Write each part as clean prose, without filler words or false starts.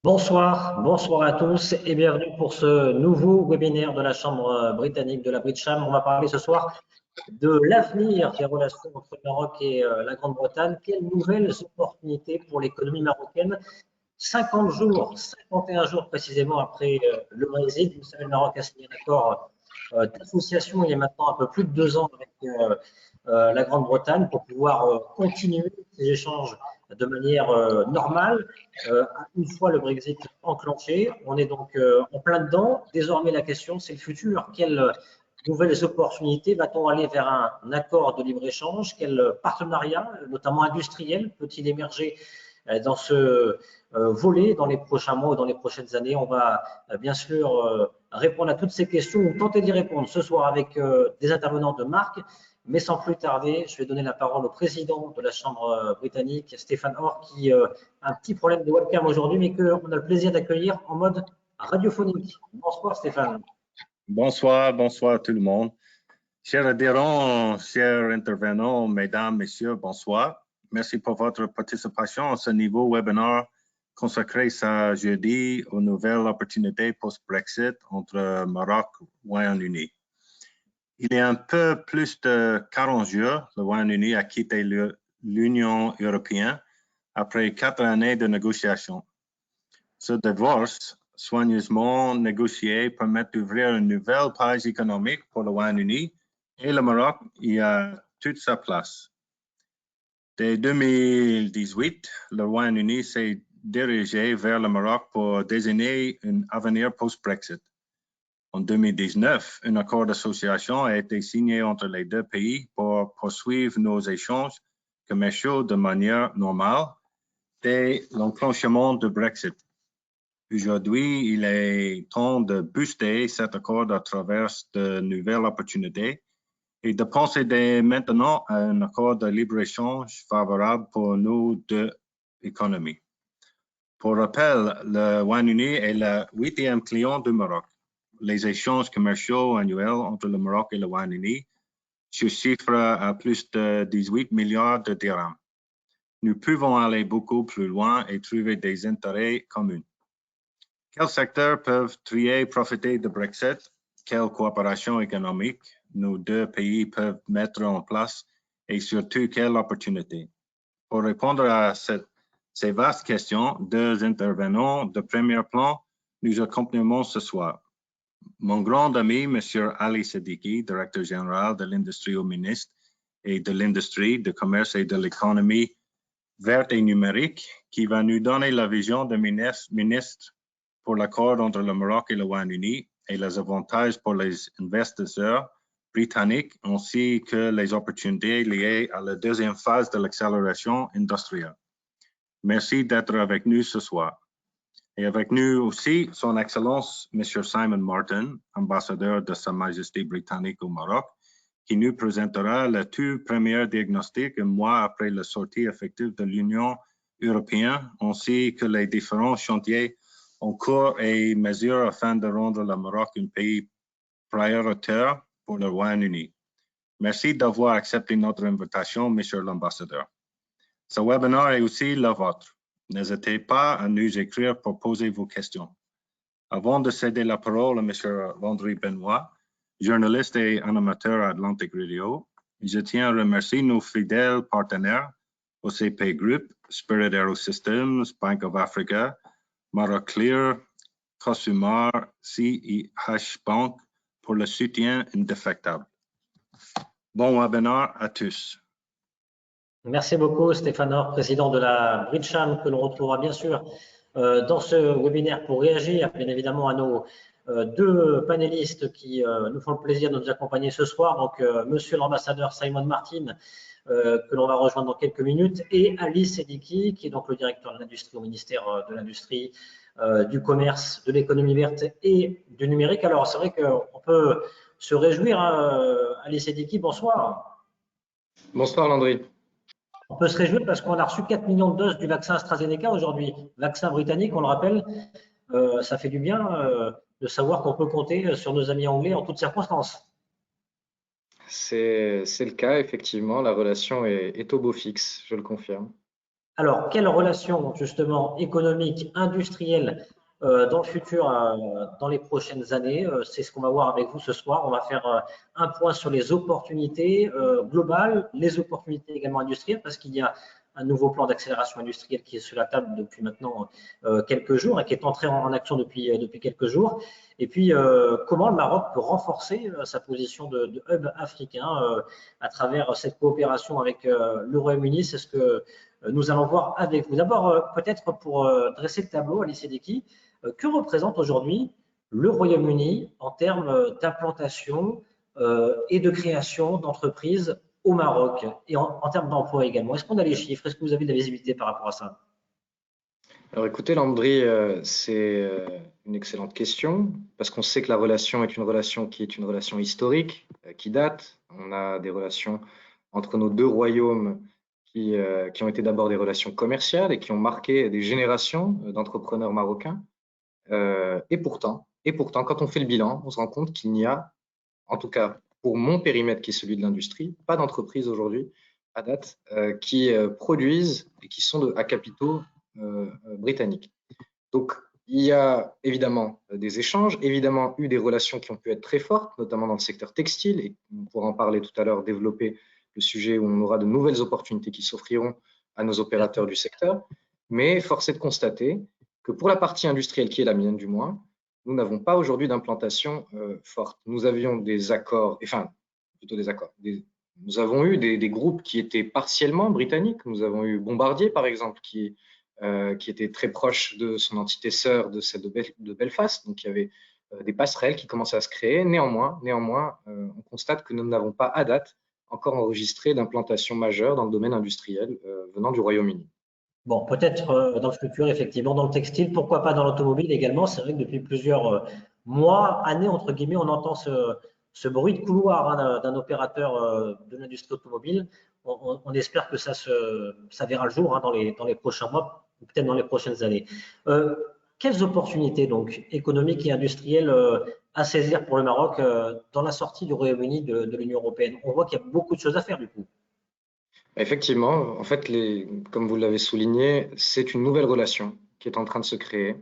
Bonsoir à tous et bienvenue pour ce nouveau webinaire de la Chambre britannique de la Bridgesham. On va parler ce soir de l'avenir des relations entre le Maroc et la Grande-Bretagne. Quelles nouvelles opportunités pour l'économie marocaine? 50 jours, 51 jours précisément après le Brexit. Vous savez, le Maroc a signé un accord d'association il y a maintenant un peu plus de 2 ans avec la Grande-Bretagne pour pouvoir continuer ces échanges de manière normale. Une fois le Brexit enclenché, on est donc en plein dedans. Désormais, la question, c'est le futur. Quelles nouvelles opportunités? Va-t-on aller vers un accord de libre-échange? Quel partenariat, notamment industriel, peut-il émerger dans ce volet dans les prochains mois ou dans les prochaines années? On va bien sûr répondre à toutes ces questions ou tenter d'y répondre ce soir avec des intervenants de marque. Mais sans plus tarder, je vais donner la parole au président de la Chambre britannique, Stéphane Orr, qui a un petit problème de webcam aujourd'hui, mais qu'on a le plaisir d'accueillir en mode radiophonique. Bonsoir Stéphane. Bonsoir à tout le monde. Chers adhérents, chers intervenants, mesdames, messieurs, bonsoir. Merci pour votre participation à ce nouveau webinaire consacré ce jeudi aux nouvelles opportunités post-Brexit entre Maroc et Royaume-Uni. Il y a un peu plus de 40 jours, le Royaume-Uni a quitté l'Union européenne après 4 années de négociations. Ce divorce soigneusement négocié permet d'ouvrir une nouvelle page économique pour le Royaume-Uni et le Maroc y a toute sa place. Dès 2018, le Royaume-Uni s'est dirigé vers le Maroc pour désigner un avenir post-Brexit. En 2019, un accord d'association a été signé entre les deux pays pour poursuivre nos échanges commerciaux de manière normale dès l'enclenchement du Brexit. Aujourd'hui, il est temps de booster cet accord à travers de nouvelles opportunités et de penser dès maintenant à un accord de libre-échange favorable pour nos deux économies. Pour rappel, le Royaume-Uni est le 8e client du Maroc. Les échanges commerciaux annuels entre le Maroc et le Royaume-Uni se chiffrent à plus de 18 milliards de dirhams. Nous pouvons aller beaucoup plus loin et trouver des intérêts communs. Quels secteurs peuvent profiter de Brexit? Quelle coopération économique nos deux pays peuvent mettre en place et surtout quelles opportunités? Pour répondre à ces vastes questions, deux intervenants de premier plan nous accompagnent ce soir. Mon grand ami, M. Ali Siddiqui, directeur général de l'industrie au ministre et de l'industrie, du commerce et de l'économie verte et numérique, qui va nous donner la vision de ministre pour l'accord entre le Maroc et le Royaume-Uni et les avantages pour les investisseurs britanniques ainsi que les opportunités liées à la deuxième phase de l'accélération industrielle. Merci d'être avec nous ce soir. Et avec nous aussi, Son Excellence, M. Simon Martin, ambassadeur de Sa Majesté britannique au Maroc, qui nous présentera le tout premier diagnostic un mois après la sortie effective de l'Union européenne, ainsi que les différents chantiers en cours et mesures afin de rendre le Maroc un pays prioritaire pour le Royaume-Uni. Merci d'avoir accepté notre invitation, Monsieur l'ambassadeur. Ce webinaire est aussi le vôtre. N'hésitez pas à nous écrire pour poser vos questions. Avant de céder la parole à M. Landry Benoit, journaliste et animateur à Atlantic Radio, je tiens à remercier nos fidèles partenaires OCP Group, Spirit Aerosystems, Bank of Africa, Maroc Clear, Cosumar, CIH Bank pour le soutien indéfectible. Bon webinaire à tous. Merci beaucoup Stéphane Orr, président de la Bridgesham, que l'on retrouvera bien sûr dans ce webinaire pour réagir bien évidemment à nos deux panélistes qui nous font le plaisir de nous accompagner ce soir. Donc monsieur l'ambassadeur Simon Martin, que l'on va rejoindre dans quelques minutes, et Ali Siddiqui, qui est donc le directeur de l'industrie au ministère de l'Industrie, du Commerce, de l'économie verte et du numérique. Alors c'est vrai qu'on peut se réjouir, Ali Siddiqui, bonsoir. Bonsoir Landry. On peut se réjouir parce qu'on a reçu 4 millions de doses du vaccin AstraZeneca aujourd'hui, vaccin britannique, on le rappelle. Ça fait du bien de savoir qu'on peut compter sur nos amis anglais en toutes circonstances. C'est le cas, effectivement. La relation est au beau fixe, je le confirme. Alors, quelles relations justement économiques, industrielles dans le futur, dans les prochaines années? C'est ce qu'on va voir avec vous ce soir. On va faire un point sur les opportunités globales, les opportunités également industrielles, parce qu'il y a un nouveau plan d'accélération industrielle qui est sur la table depuis maintenant quelques jours et qui est entré en action depuis quelques jours. Et puis, comment le Maroc peut renforcer sa position de hub africain à travers cette coopération avec le Royaume-Uni? C'est ce que nous allons voir avec vous. D'abord, peut-être pour dresser le tableau, Alice Sedeki, que représente aujourd'hui le Royaume-Uni en termes d'implantation et de création d'entreprises au Maroc et en termes d'emploi également? Est-ce qu'on a les chiffres? Est-ce que vous avez de la visibilité par rapport à ça? Alors écoutez, Landry, c'est une excellente question parce qu'on sait que la relation est une relation qui est une relation historique, qui date. On a des relations entre nos deux royaumes qui ont été d'abord des relations commerciales et qui ont marqué des générations d'entrepreneurs marocains. Et pourtant, quand on fait le bilan, on se rend compte qu'il n'y a, en tout cas pour mon périmètre qui est celui de l'industrie, pas d'entreprise aujourd'hui, à date, qui produisent et qui sont à capitaux britanniques. Donc, il y a évidemment des échanges, évidemment eu des relations qui ont pu être très fortes, notamment dans le secteur textile, et on pourra en parler tout à l'heure, développer le sujet où on aura de nouvelles opportunités qui s'offriront à nos opérateurs du secteur. Mais force est de constater que pour la partie industrielle, qui est la mienne du moins, nous n'avons pas aujourd'hui d'implantation forte. Nous avions des accords, enfin, plutôt des accords. Nous avons eu des groupes qui étaient partiellement britanniques. Nous avons eu Bombardier, par exemple, qui était très proche de son entité sœur de celle de Belfast. Donc, il y avait des passerelles qui commençaient à se créer. Néanmoins, on constate que nous n'avons pas, à date, encore enregistré d'implantation majeure dans le domaine industriel venant du Royaume-Uni. Bon, peut-être dans le futur, effectivement, dans le textile, pourquoi pas dans l'automobile également. C'est vrai que depuis plusieurs mois, années, entre guillemets, on entend ce bruit de couloir hein, d'un opérateur de l'industrie automobile. On espère que ça verra le jour hein, dans les prochains mois, ou peut-être dans les prochaines années. Quelles opportunités donc économiques et industrielles à saisir pour le Maroc dans la sortie du Royaume-Uni de l'Union européenne? On voit qu'il y a beaucoup de choses à faire du coup. Effectivement, en fait, comme vous l'avez souligné, c'est une nouvelle relation qui est en train de se créer.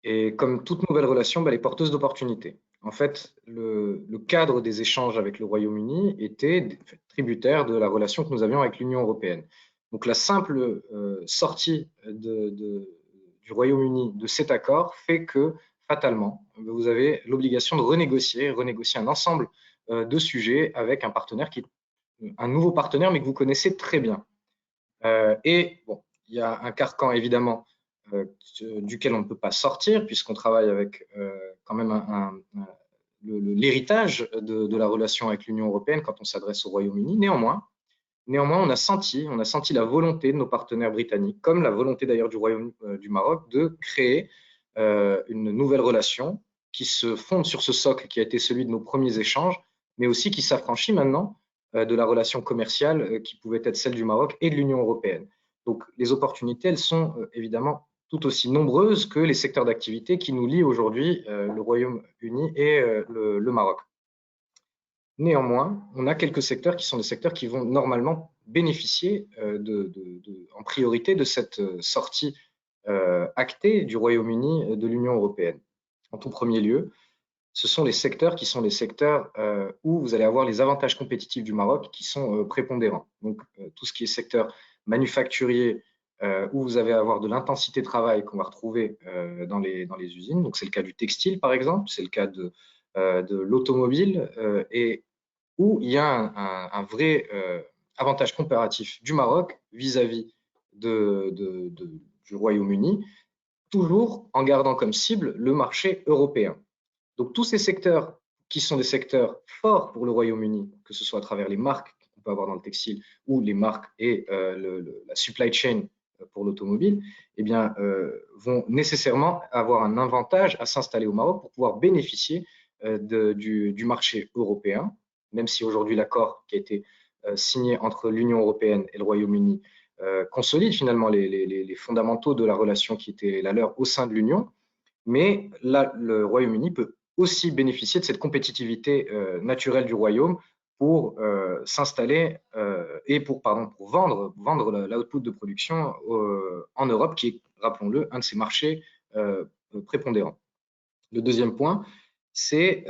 Et comme toute nouvelle relation, elle est porteuse d'opportunités. En fait, le cadre des échanges avec le Royaume-Uni était tributaire de la relation que nous avions avec l'Union européenne. Donc la simple sortie du Royaume-Uni de cet accord fait que, fatalement, vous avez l'obligation de renégocier un ensemble de sujets avec un partenaire qui est un nouveau partenaire, mais que vous connaissez très bien. Et bon, il y a un carcan, évidemment, duquel on ne peut pas sortir, puisqu'on travaille avec quand même l'héritage de la relation avec l'Union européenne quand on s'adresse au Royaume-Uni. Néanmoins, on a senti la volonté de nos partenaires britanniques, comme la volonté d'ailleurs du Royaume du Maroc, de créer une nouvelle relation qui se fonde sur ce socle qui a été celui de nos premiers échanges, mais aussi qui s'affranchit maintenant de la relation commerciale qui pouvait être celle du Maroc et de l'Union européenne. Donc, les opportunités, elles sont évidemment tout aussi nombreuses que les secteurs d'activité qui nous lient aujourd'hui, le Royaume-Uni et le Maroc. Néanmoins, on a quelques secteurs qui sont des secteurs qui vont normalement bénéficier en priorité de cette sortie actée du Royaume-Uni de l'Union européenne. En tout premier lieu, ce sont les secteurs qui sont les secteurs où vous allez avoir les avantages compétitifs du Maroc qui sont prépondérants. Donc, tout ce qui est secteur manufacturier, où vous allez avoir de l'intensité de travail qu'on va retrouver dans les usines. Donc, c'est le cas du textile, par exemple, c'est le cas de l'automobile, et où il y a un vrai avantage comparatif du Maroc vis-à-vis du Royaume-Uni, toujours en gardant comme cible le marché européen. Donc, tous ces secteurs qui sont des secteurs forts pour le Royaume-Uni, que ce soit à travers les marques qu'on peut avoir dans le textile ou les marques et la supply chain pour l'automobile, eh bien, vont nécessairement avoir un avantage à s'installer au Maroc pour pouvoir bénéficier du marché européen, même si aujourd'hui l'accord qui a été signé entre l'Union européenne et le Royaume-Uni consolide finalement les fondamentaux de la relation qui était la leur au sein de l'Union. Mais là, le Royaume-Uni peut aussi bénéficier de cette compétitivité naturelle du Royaume pour s'installer et pour vendre l'output de production en Europe, qui est, rappelons-le, un de ces marchés prépondérants. Le deuxième point, c'est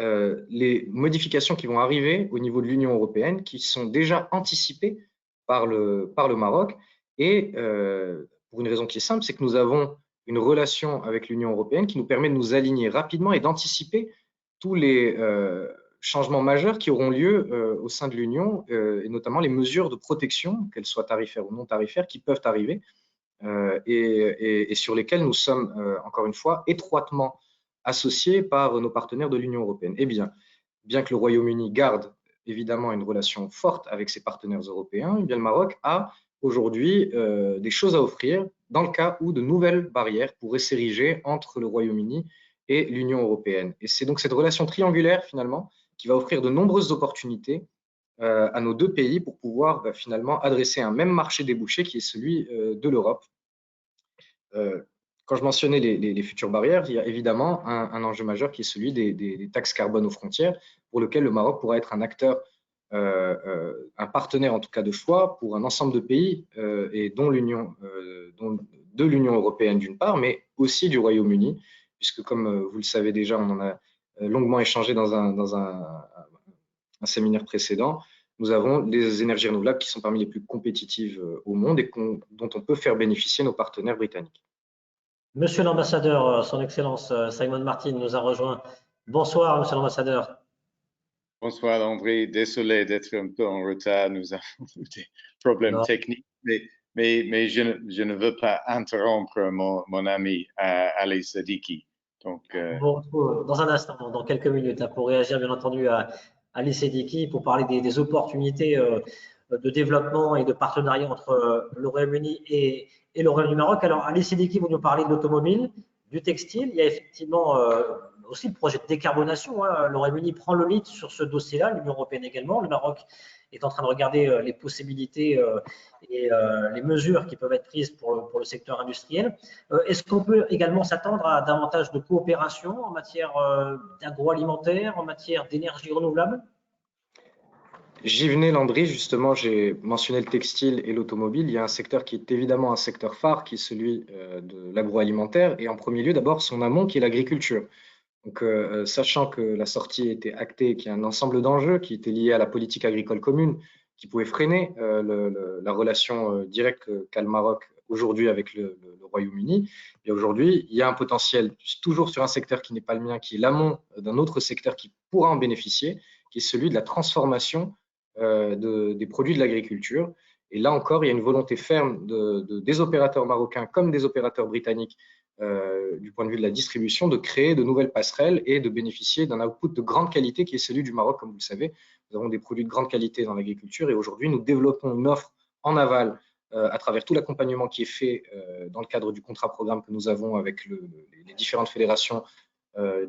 les modifications qui vont arriver au niveau de l'Union européenne, qui sont déjà anticipées par le Maroc. Et pour une raison qui est simple, c'est que nous avons une relation avec l'Union européenne qui nous permet de nous aligner rapidement et d'anticiper tous les changements majeurs qui auront lieu au sein de l'Union, et notamment les mesures de protection, qu'elles soient tarifaires ou non tarifaires, qui peuvent arriver et sur lesquelles nous sommes, encore une fois, étroitement associés par nos partenaires de l'Union européenne. Eh bien que le Royaume-Uni garde évidemment une relation forte avec ses partenaires européens, eh bien le Maroc a aujourd'hui des choses à offrir dans le cas où de nouvelles barrières pourraient s'ériger entre le Royaume-Uni et l'Union européenne. Et c'est donc cette relation triangulaire finalement qui va offrir de nombreuses opportunités à nos deux pays pour pouvoir finalement adresser un même marché débouché qui est celui de l'Europe. Quand je mentionnais les futures barrières, il y a évidemment un enjeu majeur qui est celui des taxes carbone aux frontières, pour lequel le Maroc pourra être un acteur, un partenaire en tout cas de choix pour un ensemble de pays, et de l'Union européenne d'une part, mais aussi du Royaume-Uni, puisque comme vous le savez déjà, on en a longuement échangé dans un séminaire précédent, nous avons des énergies renouvelables qui sont parmi les plus compétitives au monde et dont on peut faire bénéficier nos partenaires britanniques. Monsieur l'ambassadeur, son Excellence Simon Martin nous a rejoint. Bonsoir, monsieur l'ambassadeur. Bonsoir André, désolé d'être un peu en retard, nous avons des problèmes techniques, mais je ne veux pas interrompre mon ami Ali Siddiqui. Donc, Bon, dans un instant, dans quelques minutes, pour réagir bien entendu à Ali Siddiqui, pour parler des opportunités de développement et de partenariat entre le Royaume-Uni et le Royaume du Maroc. Alors, Ali Siddiqui, vous nous parlez de l'automobile, du textile. Il y a effectivement aussi le projet de décarbonation. Le Royaume-Uni prend le lead sur ce dossier-là, l'Union européenne également. Le Maroc est en train de regarder les possibilités et les mesures qui peuvent être prises pour le secteur industriel. Est-ce qu'on peut également s'attendre à davantage de coopération en matière d'agroalimentaire, en matière d'énergie renouvelable? J'y venais, Landry, justement, j'ai mentionné le textile et l'automobile. Il y a un secteur qui est évidemment un secteur phare, qui est celui de l'agroalimentaire, et en premier lieu, d'abord, son amont, qui est l'agriculture. Donc, sachant que la sortie était actée, qu'il y a un ensemble d'enjeux qui étaient liés à la politique agricole commune, qui pouvaient freiner la relation directe qu'a le Maroc aujourd'hui avec le Royaume-Uni. Et aujourd'hui, il y a un potentiel, toujours sur un secteur qui n'est pas le mien, qui est l'amont d'un autre secteur qui pourra en bénéficier, qui est celui de la transformation des produits de l'agriculture. Et là encore, il y a une volonté ferme des opérateurs marocains comme des opérateurs britanniques du point de vue de la distribution, de créer de nouvelles passerelles et de bénéficier d'un output de grande qualité qui est celui du Maroc, comme vous le savez. Nous avons des produits de grande qualité dans l'agriculture et aujourd'hui, nous développons une offre en aval à travers tout l'accompagnement qui est fait dans le cadre du contrat programme que nous avons avec les différentes fédérations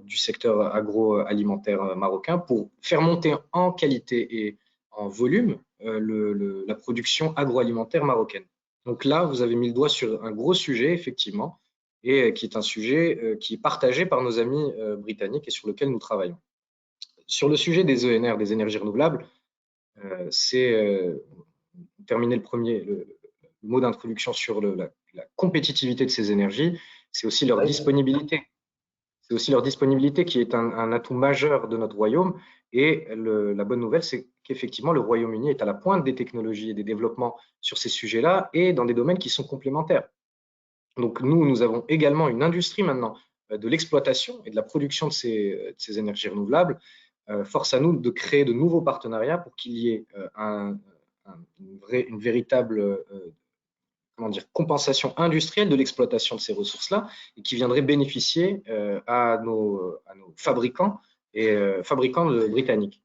du secteur agroalimentaire marocain pour faire monter en qualité et en volume la production agroalimentaire marocaine. Donc là, vous avez mis le doigt sur un gros sujet, effectivement, et qui est un sujet qui est partagé par nos amis britanniques et sur lequel nous travaillons. Sur le sujet des ENR, des énergies renouvelables, c'est terminer le mot d'introduction sur la compétitivité de ces énergies, c'est aussi leur disponibilité. C'est aussi leur disponibilité qui est un atout majeur de notre royaume. Et la bonne nouvelle, c'est qu'effectivement, le Royaume-Uni est à la pointe des technologies et des développements sur ces sujets-là et dans des domaines qui sont complémentaires. Donc, nous avons également une industrie maintenant de l'exploitation et de la production de ces énergies renouvelables. Force à nous de créer de nouveaux partenariats pour qu'il y ait une véritable compensation industrielle de l'exploitation de ces ressources-là et qui viendrait bénéficier à nos fabricants et fabricants britanniques.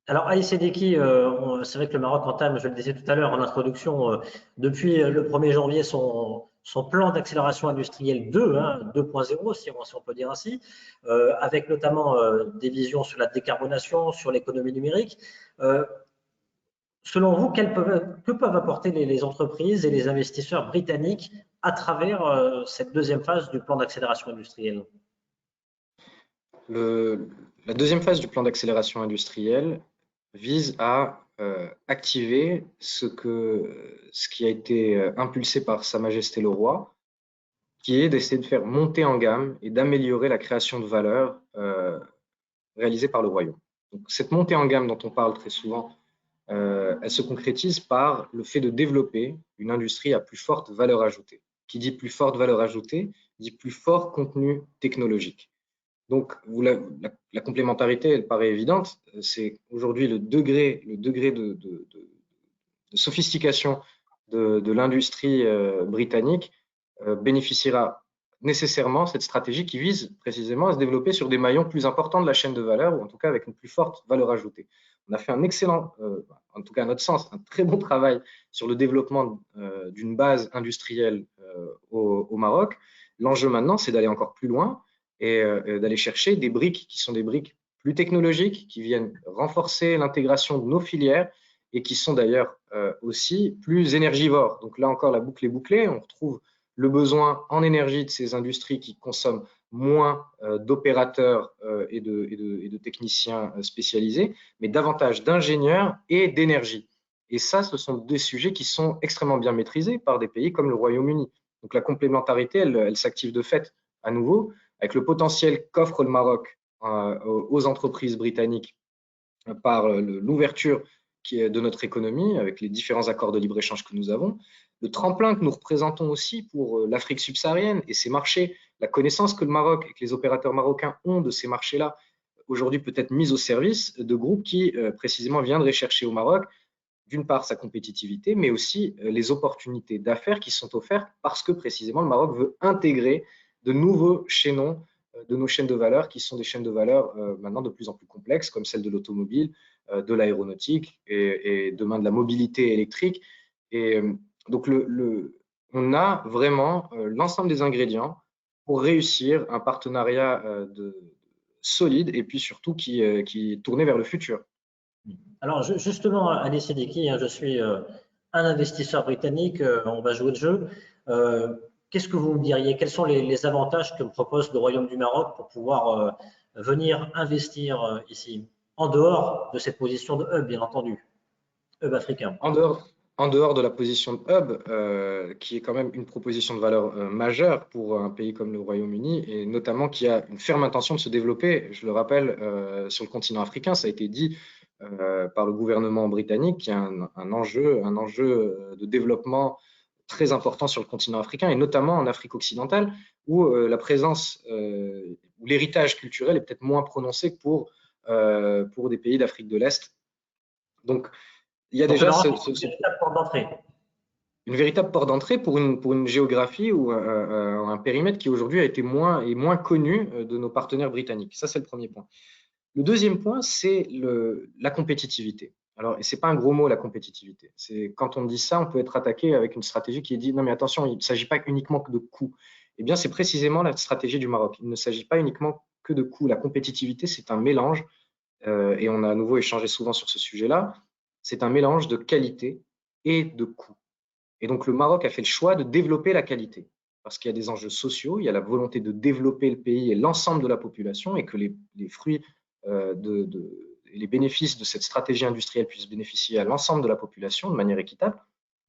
Alors, Ali Siddiqui, c'est vrai que le Maroc entame, je le disais tout à l'heure en introduction, depuis le 1er janvier, son plan d'accélération industrielle 2.0, si on peut dire ainsi, avec notamment des visions sur la décarbonation, sur l'économie numérique. Selon vous, que peuvent apporter les entreprises et les investisseurs britanniques à travers cette deuxième phase du plan d'accélération industrielle? La deuxième phase du plan d'accélération industrielle vise à activer ce qui a été impulsé par Sa Majesté le Roi, qui est d'essayer de faire monter en gamme et d'améliorer la création de valeur réalisée par le royaume. Donc, cette montée en gamme dont on parle très souvent, elle se concrétise par le fait de développer une industrie à plus forte valeur ajoutée. Qui dit plus forte valeur ajoutée, dit plus fort contenu technologique. Donc, la complémentarité, elle paraît évidente. C'est aujourd'hui le degré de sophistication de l'industrie britannique bénéficiera nécessairement cette stratégie qui vise précisément à se développer sur des maillons plus importants de la chaîne de valeur, ou en tout cas avec une plus forte valeur ajoutée. On a fait un excellent, en tout cas à notre sens, un très bon travail sur le développement d'une base industrielle au Maroc. L'enjeu maintenant, c'est d'aller encore plus loin et d'aller chercher des briques qui sont des briques plus technologiques, qui viennent renforcer l'intégration de nos filières et qui sont d'ailleurs aussi plus énergivores. Donc là encore, la boucle est bouclée. On retrouve le besoin en énergie de ces industries qui consomment moins d'opérateurs et de techniciens spécialisés, mais davantage d'ingénieurs et d'énergie. Et ça, ce sont des sujets qui sont extrêmement bien maîtrisés par des pays comme le Royaume-Uni. Donc la complémentarité, elle s'active de fait à nouveau, avec le potentiel qu'offre le Maroc aux entreprises britanniques par l'ouverture de notre économie, avec les différents accords de libre-échange que nous avons, le tremplin que nous représentons aussi pour l'Afrique subsaharienne et ses marchés, la connaissance que le Maroc et que les opérateurs marocains ont de ces marchés-là, aujourd'hui peut-être mise au service de groupes qui précisément viendraient chercher au Maroc, d'une part sa compétitivité, mais aussi les opportunités d'affaires qui sont offertes parce que précisément le Maroc veut intégrer de nouveaux chaînons de nos chaînes de valeur qui sont des chaînes de valeur maintenant de plus en plus complexes, comme celle de l'automobile, de l'aéronautique et demain de la mobilité électrique. Et donc, on a vraiment l'ensemble des ingrédients pour réussir un partenariat solide et puis surtout qui est tourné vers le futur. Alors justement, Ali Siddiqui, je suis un investisseur britannique, on va jouer le jeu. Qu'est-ce que vous me diriez? Quels sont les avantages que me propose le Royaume du Maroc pour pouvoir venir investir ici, en dehors de cette position de hub, bien entendu, hub africain? En dehors de la position de hub, qui est quand même une proposition de valeur majeure pour un pays comme le Royaume-Uni, et notamment qui a une ferme intention de se développer, je le rappelle, sur le continent africain, ça a été dit par le gouvernement britannique, qui a un enjeu de développement très important sur le continent africain, et notamment en Afrique occidentale, où la présence, où l'héritage culturel est peut-être moins prononcé que pour des pays d'Afrique de l'Est. Donc, il y a déjà une véritable porte d'entrée pour une géographie ou un périmètre qui aujourd'hui a été moins connu de nos partenaires britanniques. Ça, c'est le premier point. Le deuxième point, c'est la compétitivité. Alors, ce n'est pas un gros mot, la compétitivité. Quand on dit ça, on peut être attaqué avec une stratégie qui est dit non, mais attention, il ne s'agit pas uniquement que de coûts. Eh bien, c'est précisément la stratégie du Maroc. Il ne s'agit pas uniquement que de coûts. La compétitivité, c'est un mélange, et on a à nouveau échangé souvent sur ce sujet-là. C'est un mélange de qualité et de coût. Et donc, le Maroc a fait le choix de développer la qualité parce qu'il y a des enjeux sociaux, il y a la volonté de développer le pays et l'ensemble de la population et que les fruits les bénéfices de cette stratégie industrielle puissent bénéficier à l'ensemble de la population de manière équitable.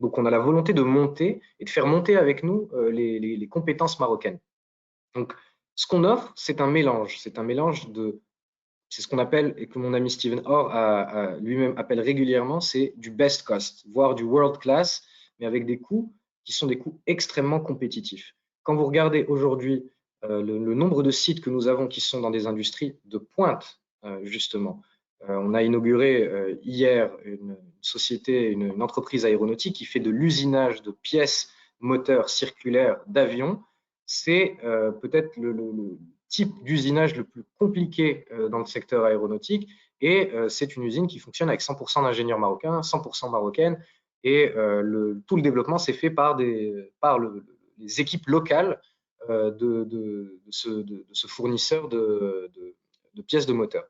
Donc, on a la volonté de monter et de faire monter avec nous les compétences marocaines. Donc, ce qu'on offre, c'est un mélange. C'est un mélange c'est ce qu'on appelle, et que mon ami Stephen Orr lui-même appelle régulièrement, c'est du best cost, voire du world class, mais avec des coûts qui sont des coûts extrêmement compétitifs. Quand vous regardez aujourd'hui le nombre de sites que nous avons qui sont dans des industries de pointe, justement. On a inauguré hier une société, une entreprise aéronautique qui fait de l'usinage de pièces moteurs circulaires d'avions. C'est peut-être le type d'usinage le plus compliqué dans le secteur aéronautique et c'est une usine qui fonctionne avec 100% d'ingénieurs marocains, 100% marocaines et tout le développement s'est fait par les équipes locales de ce fournisseur de pièces de moteur.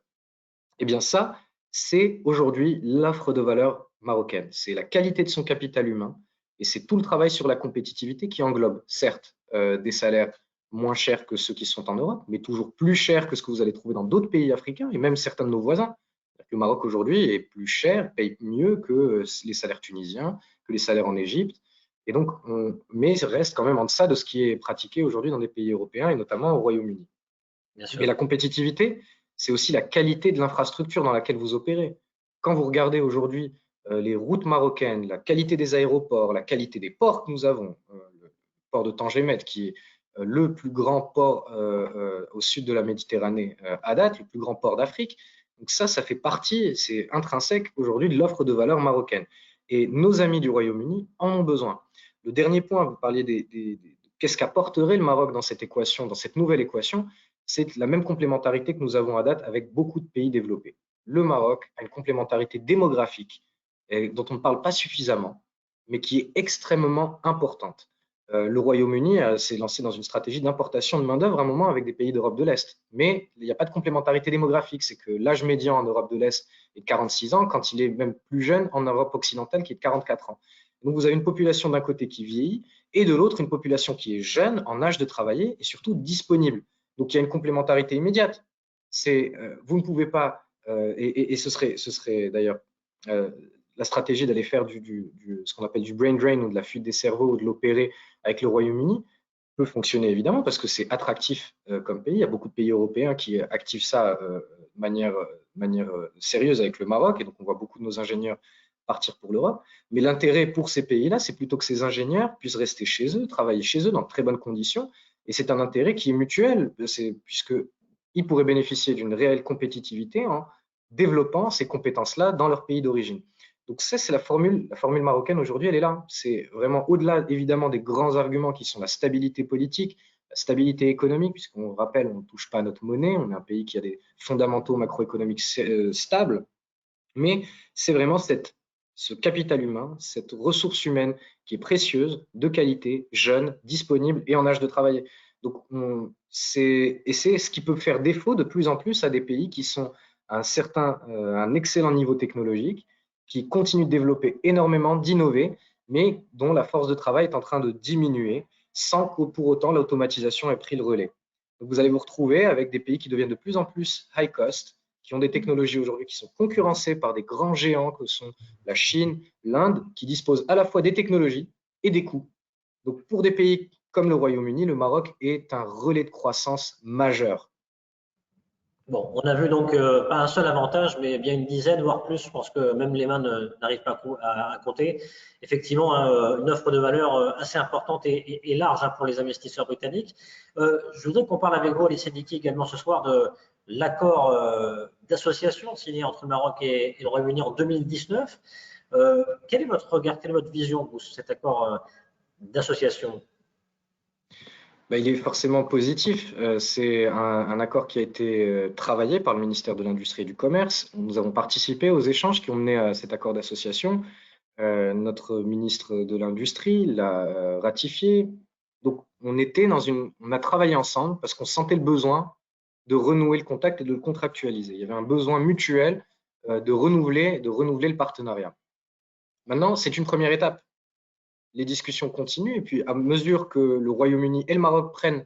Eh bien ça, c'est aujourd'hui l'offre de valeur marocaine. C'est la qualité de son capital humain et c'est tout le travail sur la compétitivité qui englobe, certes, des salaires moins chers que ceux qui sont en Europe, mais toujours plus chers que ce que vous allez trouver dans d'autres pays africains et même certains de nos voisins. Le Maroc aujourd'hui est plus cher, paye mieux que les salaires tunisiens, que les salaires en Égypte. Et donc, mais reste quand même en deçà de ce qui est pratiqué aujourd'hui dans des pays européens et notamment au Royaume-Uni. Mais la compétitivité, c'est aussi la qualité de l'infrastructure dans laquelle vous opérez. Quand vous regardez aujourd'hui les routes marocaines, la qualité des aéroports, la qualité des ports que nous avons, le port de Tangemet, qui est le plus grand port au sud de la Méditerranée à date, le plus grand port d'Afrique. Donc ça fait partie, c'est intrinsèque aujourd'hui de l'offre de valeur marocaine. Et nos amis du Royaume-Uni en ont besoin. Le dernier point, vous parliez qu'est-ce qu'apporterait le Maroc dans cette équation, dans cette nouvelle équation, c'est la même complémentarité que nous avons à date avec beaucoup de pays développés. Le Maroc a une complémentarité démographique dont on ne parle pas suffisamment, mais qui est extrêmement importante. Le Royaume-Uni s'est lancé dans une stratégie d'importation de main-d'œuvre à un moment avec des pays d'Europe de l'Est. Mais il n'y a pas de complémentarité démographique. C'est que l'âge médian en Europe de l'Est est de 46 ans, quand il est même plus jeune en Europe occidentale qui est de 44 ans. Donc vous avez une population d'un côté qui vieillit et de l'autre une population qui est jeune, en âge de travailler et surtout disponible. Donc il y a une complémentarité immédiate. Vous ne pouvez pas, et ce serait d'ailleurs la stratégie d'aller faire ce qu'on appelle du brain drain ou de la fuite des cerveaux ou de l'opérer avec le Royaume-Uni peut fonctionner évidemment parce que c'est attractif comme pays. Il y a beaucoup de pays européens qui activent ça de manière sérieuse avec le Maroc et donc on voit beaucoup de nos ingénieurs partir pour l'Europe. Mais l'intérêt pour ces pays-là, c'est plutôt que ces ingénieurs puissent rester chez eux, travailler chez eux dans de très bonnes conditions. Et c'est un intérêt qui est mutuel, puisqu'ils pourraient bénéficier d'une réelle compétitivité en développant ces compétences-là dans leur pays d'origine. Donc ça, c'est la formule marocaine aujourd'hui, elle est là. C'est vraiment au-delà, évidemment, des grands arguments qui sont la stabilité politique, la stabilité économique, puisqu'on rappelle, on ne touche pas à notre monnaie, on est un pays qui a des fondamentaux macroéconomiques stables, mais c'est vraiment ce capital humain, cette ressource humaine qui est précieuse, de qualité, jeune, disponible et en âge de travailler. Donc, c'est ce qui peut faire défaut de plus en plus à des pays qui sont à un excellent niveau technologique, qui continuent de développer énormément, d'innover, mais dont la force de travail est en train de diminuer sans que pour autant l'automatisation ait pris le relais. Donc, vous allez vous retrouver avec des pays qui deviennent de plus en plus high cost, qui ont des technologies aujourd'hui qui sont concurrencées par des grands géants que sont la Chine, l'Inde, qui disposent à la fois des technologies et des coûts. Donc, pour des pays comme le Royaume-Uni, le Maroc est un relais de croissance majeur. Bon, on a vu donc pas un seul avantage, mais bien une dizaine, voire plus. Je pense que même les mains n'arrivent pas à compter. Effectivement, une offre de valeur assez importante et large pour les investisseurs britanniques. Je voudrais qu'on parle avec vous, Alice Siddiqui, également ce soir de l'accord d'association signé entre le Maroc et le Royaume-Uni en 2019. Quel est votre regard, quelle est votre vision sur cet accord d'association ? Il est forcément positif. C'est un accord qui a été travaillé par le ministère de l'Industrie et du Commerce. Nous avons participé aux échanges qui ont mené à cet accord d'association. Notre ministre de l'Industrie l'a ratifié. Donc, on a travaillé ensemble parce qu'on sentait le besoin de renouer le contact et de le contractualiser. Il y avait un besoin mutuel de renouveler le partenariat. Maintenant, c'est une première étape. Les discussions continuent et puis à mesure que le Royaume-Uni et le Maroc prennent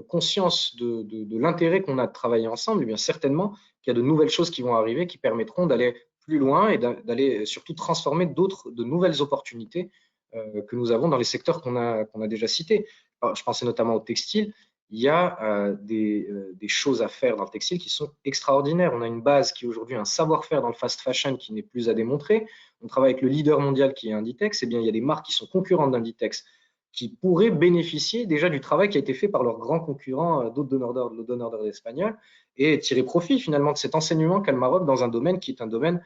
conscience de l'intérêt qu'on a de travailler ensemble, eh bien certainement qu'il y a de nouvelles choses qui vont arriver qui permettront d'aller plus loin et d'aller surtout transformer de nouvelles opportunités que nous avons dans les secteurs qu'on a déjà cités. Alors, je pensais notamment au textile. Il y a des choses à faire dans le textile qui sont extraordinaires. On a une base qui est aujourd'hui un savoir-faire dans le fast fashion qui n'est plus à démontrer. On travaille avec le leader mondial qui est Inditex. Eh bien, il y a des marques qui sont concurrentes d'Inditex qui pourraient bénéficier déjà du travail qui a été fait par leurs grands concurrents, d'autres donneurs d'ordre espagnols, et tirer profit finalement de cet enseignement qu'a le Maroc dans un domaine qui est un domaine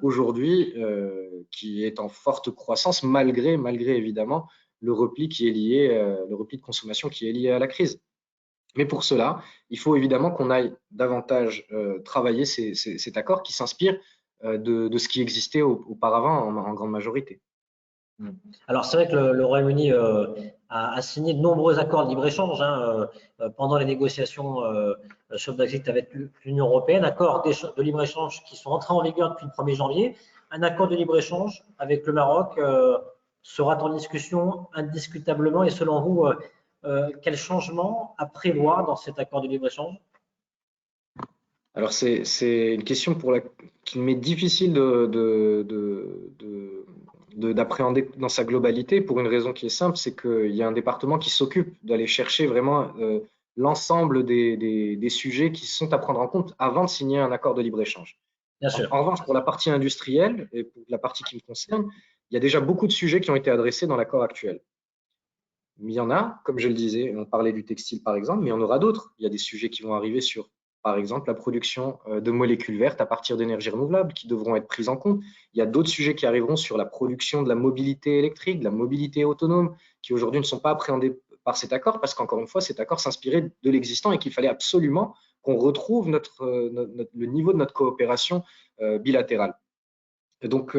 aujourd'hui qui est en forte croissance malgré évidemment le repli qui est lié, le repli de consommation qui est lié à la crise. Mais pour cela, il faut évidemment qu'on aille davantage travailler cet accord qui s'inspire de ce qui existait auparavant en grande majorité. Alors, c'est vrai que le Royaume-Uni a signé de nombreux accords de libre-échange pendant les négociations sur le Brexit avec l'Union européenne, accords de libre-échange qui sont entrés en vigueur depuis le 1er janvier. Un accord de libre-échange avec le Maroc sera en discussion indiscutablement. Et selon vous, quel changement à prévoir dans cet accord de libre-échange? Alors, c'est une question qui m'est difficile d'appréhender dans sa globalité pour une raison qui est simple, c'est qu'il y a un département qui s'occupe d'aller chercher vraiment l'ensemble des sujets qui sont à prendre en compte avant de signer un accord de libre-échange. Bien sûr. En revanche, pour la partie industrielle et pour la partie qui me concerne, il y a déjà beaucoup de sujets qui ont été adressés dans l'accord actuel. Mais il y en a, comme je le disais, on parlait du textile par exemple, mais il y en aura d'autres. Il y a des sujets qui vont arriver sur, par exemple, la production de molécules vertes à partir d'énergies renouvelables qui devront être prises en compte. Il y a d'autres sujets qui arriveront sur la production de la mobilité électrique, de la mobilité autonome, qui aujourd'hui ne sont pas appréhendés par cet accord, parce qu'encore une fois, cet accord s'inspirait de l'existant et qu'il fallait absolument qu'on retrouve le niveau de notre coopération bilatérale. Et donc,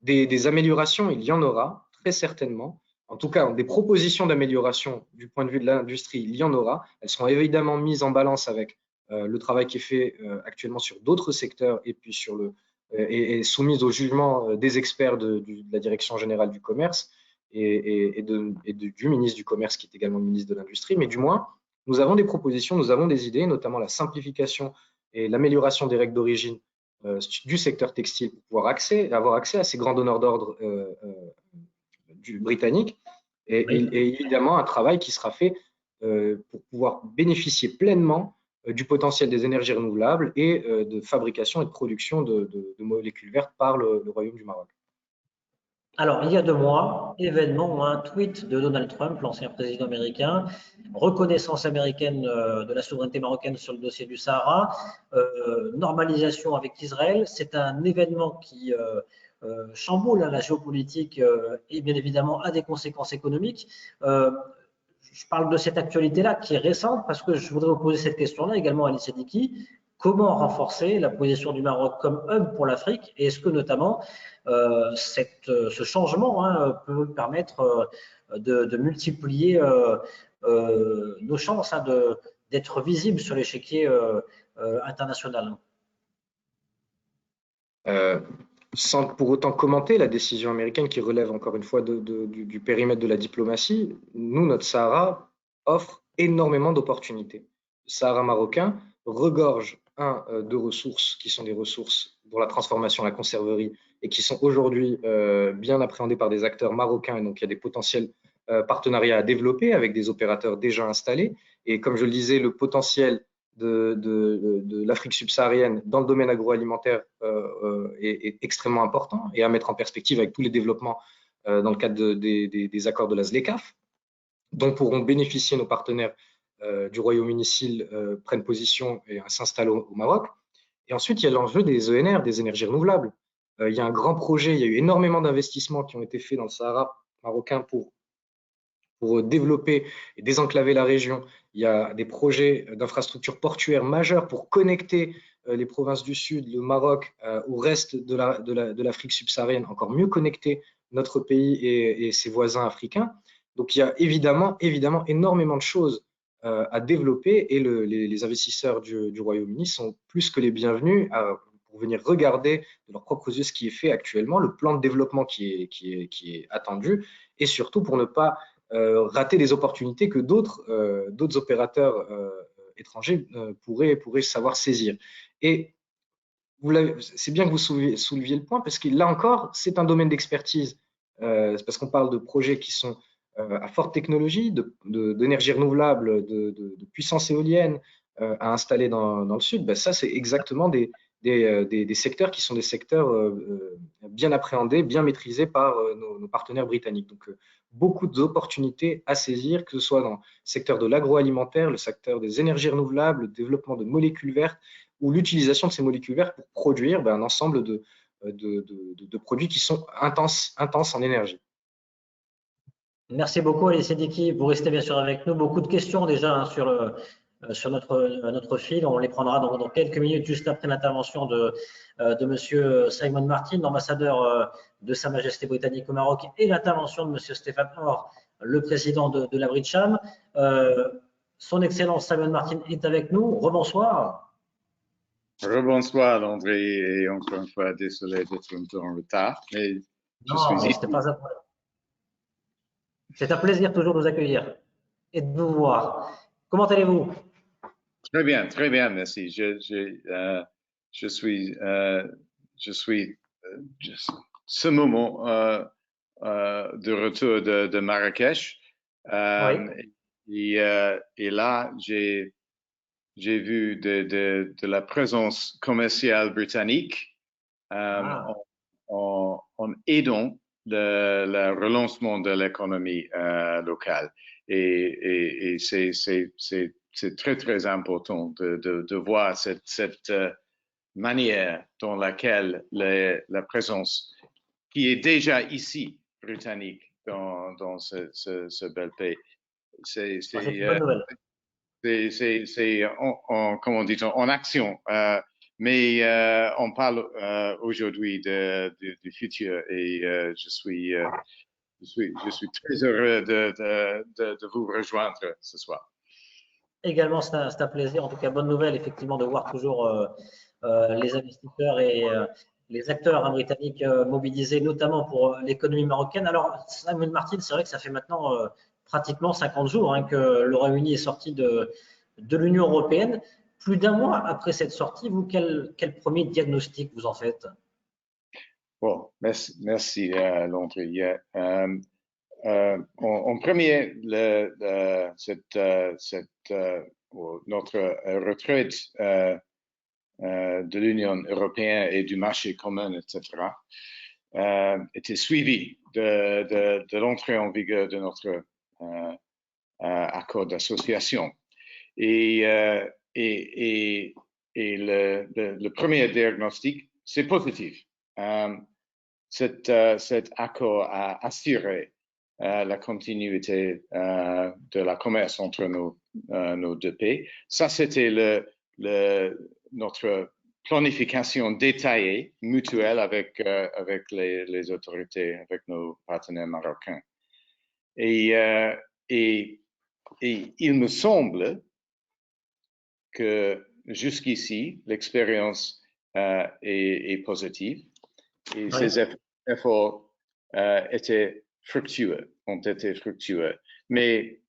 des améliorations, il y en aura, très certainement. En tout cas, des propositions d'amélioration du point de vue de l'industrie, il y en aura. Elles seront évidemment mises en balance avec le travail qui est fait actuellement sur d'autres secteurs et puis et soumises au jugement des experts de la Direction générale du commerce et du ministre du Commerce, qui est également ministre de l'Industrie. Mais du moins, nous avons des propositions, nous avons des idées, notamment la simplification et l'amélioration des règles d'origine du secteur textile pour pouvoir avoir accès à ces grands donneurs d'ordre britanniques et évidemment un travail qui sera fait pour pouvoir bénéficier pleinement du potentiel des énergies renouvelables et de fabrication et de production de molécules vertes par le Royaume du Maroc. Alors, il y a 2 mois, événement, un tweet de Donald Trump, l'ancien président américain, reconnaissance américaine de la souveraineté marocaine sur le dossier du Sahara, normalisation avec Israël. C'est un événement qui chamboule la géopolitique et bien évidemment a des conséquences économiques. Je parle de cette actualité-là qui est récente parce que je voudrais vous poser cette question-là également à Ali Seddiqi. Comment renforcer la position du Maroc comme hub pour l'Afrique et est-ce que notamment ce changement peut permettre de multiplier nos chances d'être visibles sur l'échiquier international? Sans pour autant commenter la décision américaine qui relève encore une fois du périmètre de la diplomatie, nous, notre Sahara offre énormément d'opportunités. Le Sahara marocain regorge de ressources qui sont des ressources pour la transformation, la conserverie et qui sont aujourd'hui bien appréhendées par des acteurs marocains. Et donc, il y a des potentiels partenariats à développer avec des opérateurs déjà installés. Et comme je le disais, le potentiel de l'Afrique subsaharienne dans le domaine agroalimentaire est extrêmement important et à mettre en perspective avec tous les développements dans le cadre des accords de la ZLECAf, dont pourront bénéficier nos partenaires du Royaume-Uni s'ils prennent position et s'installent au Maroc. Et ensuite, il y a l'enjeu des ENR, des énergies renouvelables. Il y a un grand projet, il y a eu énormément d'investissements qui ont été faits dans le Sahara marocain pour développer et désenclaver la région. Il y a des projets d'infrastructures portuaires majeurs pour connecter les provinces du Sud, le Maroc, au reste de l'Afrique subsaharienne, encore mieux connecter notre pays et ses voisins africains. Donc, il y a évidemment énormément de choses à développer et les investisseurs du Royaume-Uni sont plus que les bienvenus pour venir regarder de leurs propres yeux ce qui est fait actuellement, le plan de développement qui est attendu et surtout pour ne pas rater des opportunités que d'autres opérateurs étrangers pourraient savoir saisir. Et c'est bien que vous souleviez le point parce que là encore, c'est un domaine d'expertise. Parce qu'on parle de projets qui sont à forte technologie, d'énergie renouvelable, de puissance éolienne à installer dans le sud. Ben ça, c'est exactement des secteurs qui sont des secteurs bien appréhendés, bien maîtrisés par nos partenaires britanniques. Donc, beaucoup d'opportunités à saisir, que ce soit dans le secteur de l'agroalimentaire, le secteur des énergies renouvelables, le développement de molécules vertes ou l'utilisation de ces molécules vertes pour produire un ensemble de produits qui sont intenses en énergie. Merci beaucoup, Ali Seddiqi. Vous restez bien sûr avec nous. Beaucoup de questions déjà sur notre fil. On les prendra dans quelques minutes, juste après l'intervention de Monsieur Simon Martin, ambassadeur de Sa Majesté britannique au Maroc, et l'intervention de Monsieur Stéphane Orr, le président de la BRICAM. Son Excellence Simon Martin est avec nous. Rebonsoir. Rebonsoir, André, et encore une fois, désolé d'être un peu en retard. Mais non, ce n'est pas un problème. C'est un plaisir toujours de vous accueillir. et de vous voir. Comment allez-vous? Très bien, merci. Je suis, ce moment de retour de Marrakech. Oui. Et là, j'ai vu de la présence commerciale britannique en aidant le relancement de l'économie locale. Et c'est très, très important de voir cette manière dans laquelle la présence qui est déjà ici, britannique, dans ce bel pays, C'est une bonne nouvelle. c'est comment dit-on, en action. Mais on parle aujourd'hui du futur et je suis très heureux de vous rejoindre ce soir. Également, c'est un plaisir. En tout cas, bonne nouvelle, effectivement, de voir toujours les investisseurs et les acteurs britanniques mobilisés, notamment pour l'économie marocaine. Alors, Samuel Martin, c'est vrai que ça fait maintenant pratiquement 50 jours que le Royaume-Uni est sorti de l'Union européenne. Plus d'un mois après cette sortie, vous, quel premier diagnostic vous en faites? Bon, merci Landry. En premier, notre retraite de l'Union européenne et du marché commun, etc., était suivie de l'entrée en vigueur de notre accord d'association. Et le premier diagnostic, c'est positif. Cet accord a assuré la continuité de la commerce entre nos deux pays. Ça, c'était notre planification détaillée, mutuelle avec les autorités, avec nos partenaires marocains. Et il me semble que jusqu'ici, l'expérience est positive et ces efforts ont été fructueux. Mais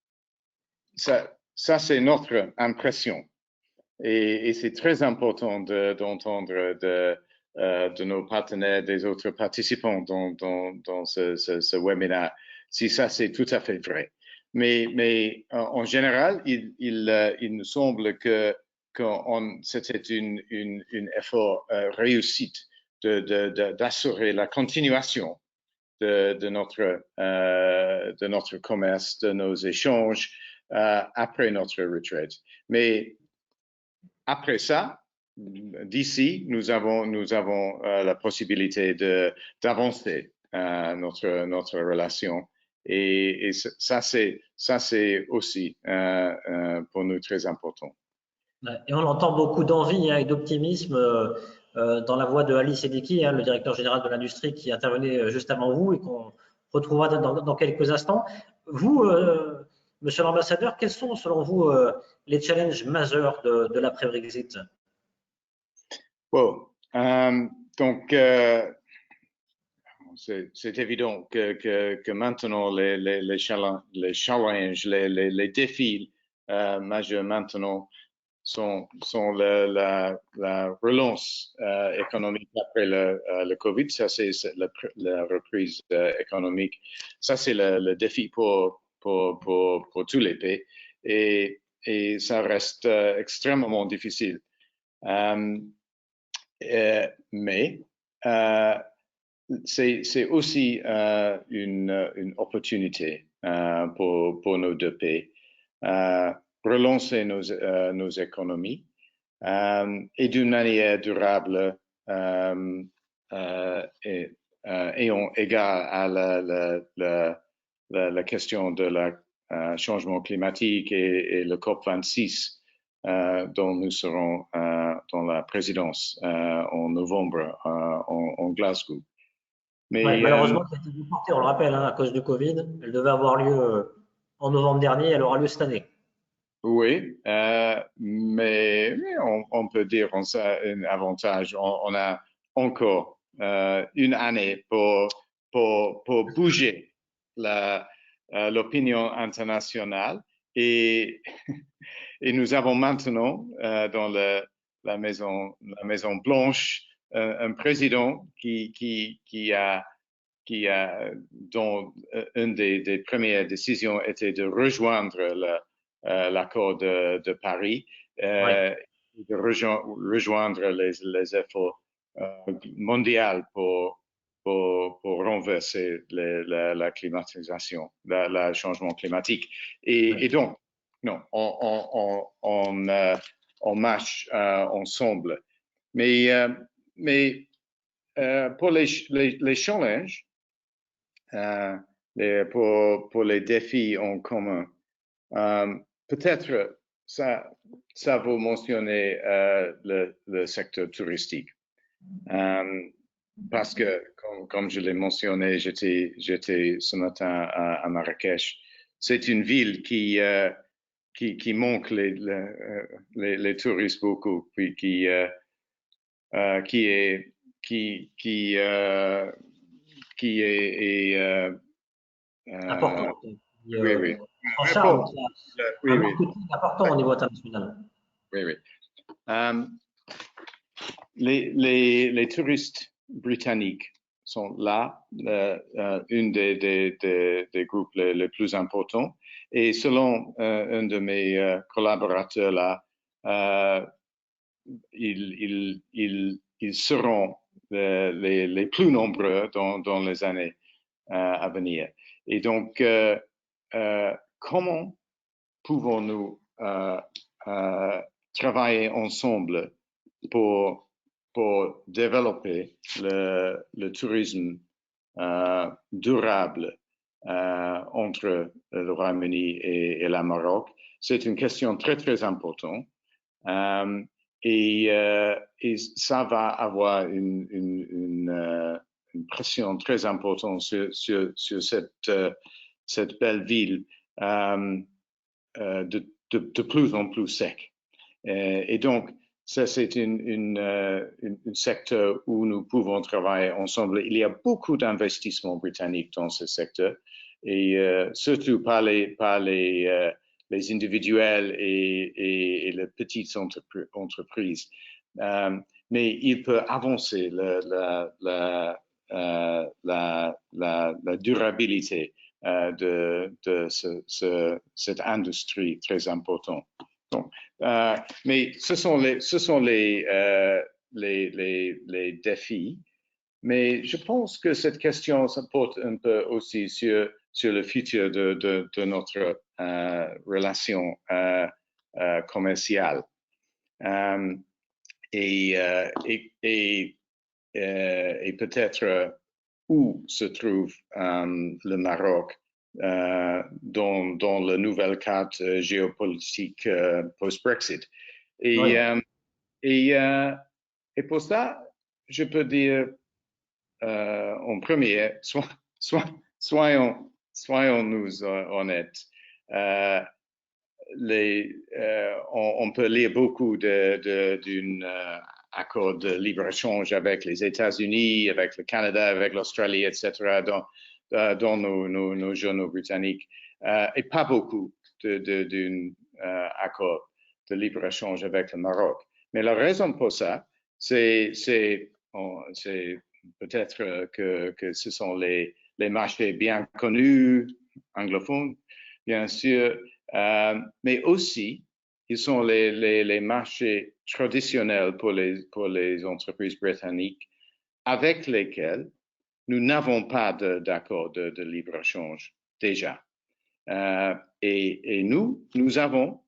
ça c'est notre impression. Et c'est très important d'entendre de nos partenaires, des autres participants dans ce webinaire, si ça c'est tout à fait vrai. Mais en général, il nous semble que c'était un effort réussite d'assurer la continuation de notre commerce, de nos échanges après notre retraite. Mais après ça, d'ici, nous avons la possibilité d'avancer notre relation. Et ça, c'est aussi pour nous très important. Et on entend beaucoup d'envie et d'optimisme dans la voix de Ali Seddiqui, le directeur général de l'industrie qui intervenait juste avant vous et qu'on retrouvera dans quelques instants. Vous, monsieur l'ambassadeur, quels sont selon vous les challenges majeurs de l'après-Brexit? Bon, donc c'est évident que maintenant les challenges, les défis majeurs maintenant sont la relance économique après le Covid. Ça, c'est la reprise économique. Ça, c'est le défi pour tous les pays. Et ça reste extrêmement difficile. Mais c'est aussi une opportunité pour nos deux pays. Relancer nos économies et d'une manière durable ayant égard à la question de changement climatique et le COP26 dont nous serons dans la présidence en novembre en Glasgow. Mais malheureusement, ça a été reporté, on le rappelle, à cause du Covid. Elle devait avoir lieu en novembre dernier, elle aura lieu cette année. Oui, mais on peut dire un avantage. On a encore une année pour bouger l'opinion internationale et nous avons maintenant dans la Maison Blanche un président dont une des premières décisions était de rejoindre l'accord de Paris, de rejoindre les efforts mondiaux pour renverser la climatisation, le changement climatique. Et donc, non, on marche ensemble. Mais pour les challenges, pour les défis en commun, peut-être ça vous mentionner le secteur touristique. Parce que, comme je l'ai mentionné, j'étais ce matin à Marrakech. C'est une ville qui manque les touristes beaucoup, puis qui est important. Oui. En charme, un marketing important au niveau international. Oui. Les touristes britanniques sont là, une des groupes les plus importants. Et selon un de mes collaborateurs là, ils seront les plus nombreux dans les années à venir. Et donc, comment pouvons-nous travailler ensemble pour développer le tourisme durable entre le Royaume-Uni et le Maroc? C'est une question très, très importante. Et ça va avoir une pression très importante sur cette belle ville de plus en plus sec. Et donc, ça, c'est un secteur où nous pouvons travailler ensemble. Il y a beaucoup d'investissements britanniques dans ce secteur, et surtout par les individuels et les petites entreprises. Mais il peut avancer la durabilité de cette industrie très importante. Donc, mais ce sont les défis. Mais je pense que cette question se porte un peu aussi sur le futur de notre relation commerciale. Et peut-être où se trouve le Maroc dans la nouvelle carte géopolitique post-Brexit. Et pour ça, je peux dire en premier, soyons-nous honnêtes. On peut lire beaucoup d'un accord de libre-échange avec les États-Unis, avec le Canada, avec l'Australie, etc., dans nos journaux britanniques, et pas beaucoup d'un accord de libre-échange avec le Maroc. Mais la raison pour ça, c'est peut-être que ce sont les marchés bien connus, anglophones, bien sûr, mais aussi, ils sont les marchés traditionnels pour les entreprises britanniques avec lesquels nous n'avons pas d'accord de libre-échange déjà. Et nous avons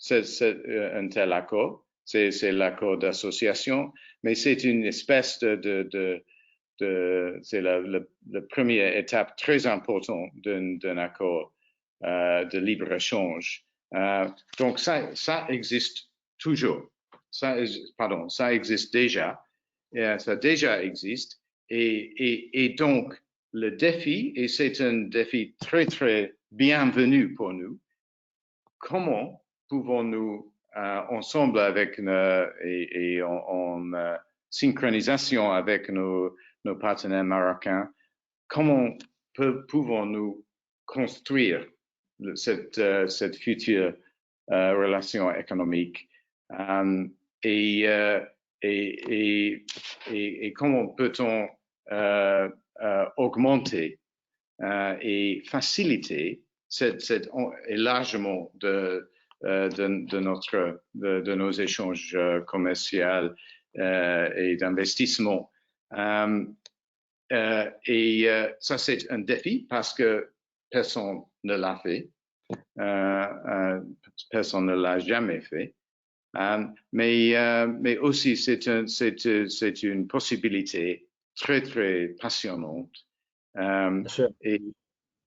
un tel accord, c'est l'accord d'association, mais c'est une espèce c'est la première étape très importante d'un accord de libre-échange. Donc, ça existe toujours. Ça existe déjà. Ça déjà existe. Et donc, le défi, et c'est un défi très, très bienvenu pour nous, comment pouvons-nous, ensemble avec et en synchronisation avec nos partenaires marocains, comment pouvons-nous construire cette future relation économique. Et comment peut-on augmenter et faciliter cet élargement de nos échanges commerciaux et d'investissement. Ça, c'est un défi parce que personne ne l'a fait. Personne ne l'a jamais fait. Mais aussi, c'est une possibilité très, très passionnante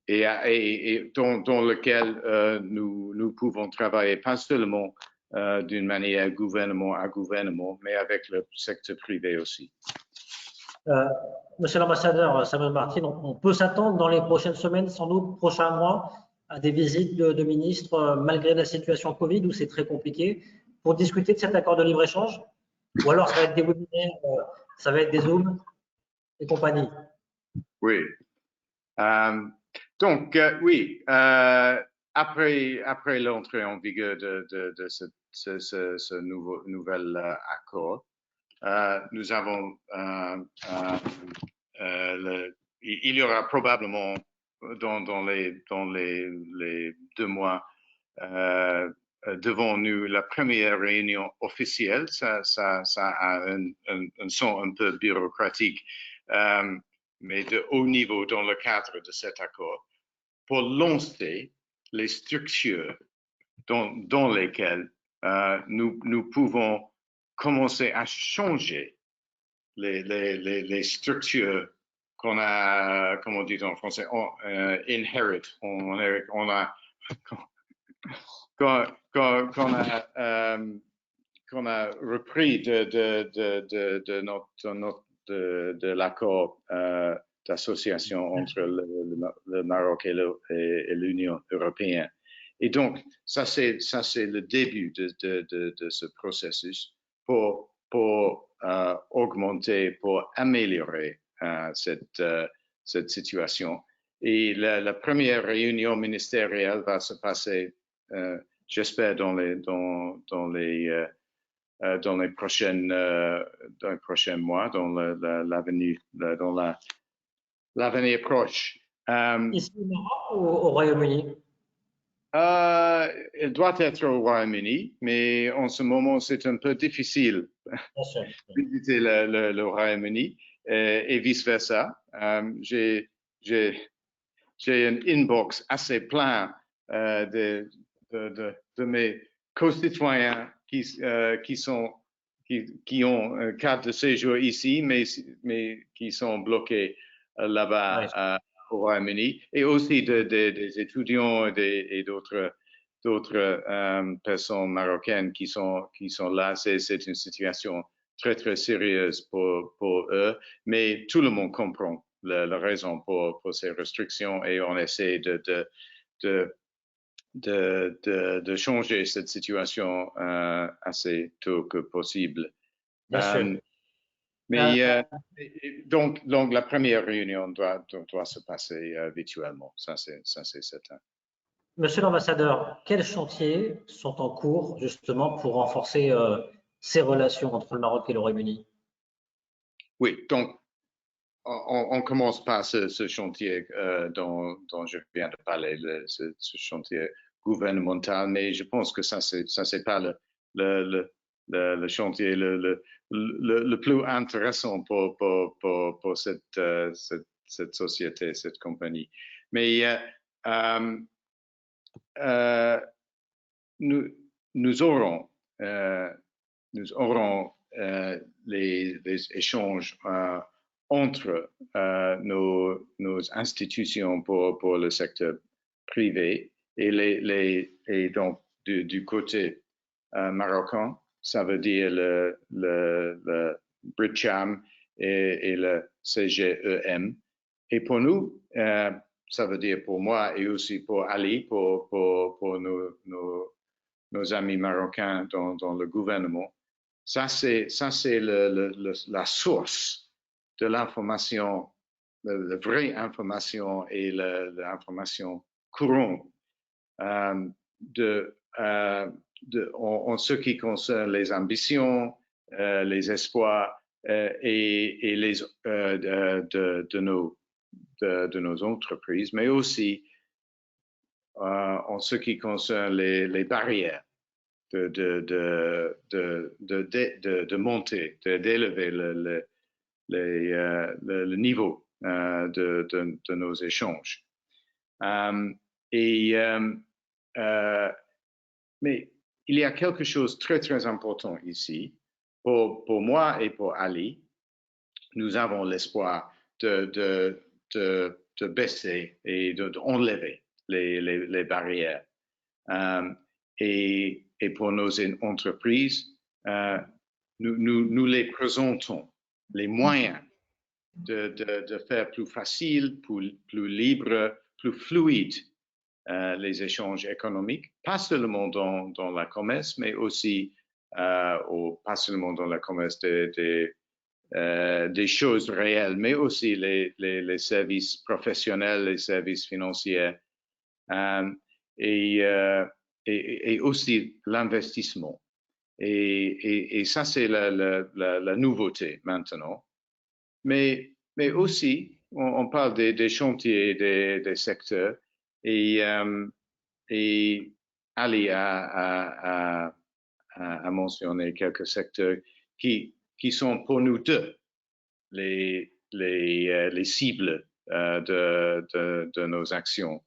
et dans lequel nous pouvons travailler pas seulement d'une manière gouvernement à gouvernement, mais avec le secteur privé aussi. Monsieur l'ambassadeur Samuel Martin, on peut s'attendre dans les prochaines semaines, sans doute prochains mois, à des visites de ministres, malgré la situation Covid où c'est très compliqué, pour discuter de cet accord de libre-échange? Ou alors ça va être des webinaires, ça va être des Zooms et compagnie? Oui. Donc, oui, après l'entrée en vigueur de ce nouvel accord, nous avons, il y aura probablement dans les 2 mois devant nous la première réunion officielle. Ça a un son un peu bureaucratique, mais de haut niveau dans le cadre de cet accord, pour lancer les structures dans lesquelles nous pouvons commencer à changer les structures qu'on a, comme on dit en français, inherit. On a qu'on a repris de l'accord d'association entre le Maroc et l'Union européenne. Et donc, ça c'est le début de ce processus pour augmenter, pour améliorer cette situation. Et la première réunion ministérielle va se passer, j'espère, dans les prochains mois, dans l'avenir proche. Ici au Maroc ou au Royaume-Uni? Elle doit être au Royaume-Uni, mais en ce moment, c'est un peu difficile de visiter le Royaume-Uni et vice-versa. J'ai un inbox assez plein de mes concitoyens qui ont un cadre de séjour ici, mais qui sont bloqués là-bas au Royaume-Uni, et aussi des étudiants et d'autres personnes marocaines qui sont là. C'est une situation très, très sérieuse pour eux, mais tout le monde comprend la raison pour ces restrictions, et on essaie de changer cette situation assez tôt que possible. Bien sûr. Mais donc la première réunion doit se passer virtuellement, ça c'est certain. Monsieur l'ambassadeur, quels chantiers sont en cours justement pour renforcer ces relations entre le Maroc et le Royaume-Uni? Oui, donc on commence par ce chantier dont je viens de parler, ce chantier gouvernemental, mais je pense que ça c'est pas le chantier le plus intéressant pour cette société, cette compagnie. Mais nous aurons les échanges entre nos institutions pour le secteur privé et donc du côté marocain, ça veut dire le BRICAM et le CGEM. Et pour nous, ça veut dire pour moi et aussi pour Ali, pour nos amis marocains dans le gouvernement, ça c'est la source de l'information, la vraie information et l'information courante en ce qui concerne les ambitions, les espoirs et les, de nos entreprises, mais aussi en ce qui concerne les barrières de monter, d'élever le niveau de nos échanges. Mais il y a quelque chose de très, très important ici. Pour moi et pour Ali, nous avons l'espoir de baisser et d'enlever les barrières. Et pour nos entreprises, nous les présentons les moyens de faire plus facile, plus libre, plus fluide les échanges économiques, pas seulement dans la commerce, mais aussi, pas seulement dans la commerce des choses réelles, mais aussi les services professionnels, les services financiers, et aussi l'investissement. Et ça, c'est la nouveauté maintenant. Mais aussi, on parle des chantiers, des secteurs, et Ali a mentionné quelques secteurs qui sont pour nous deux les cibles de nos actions.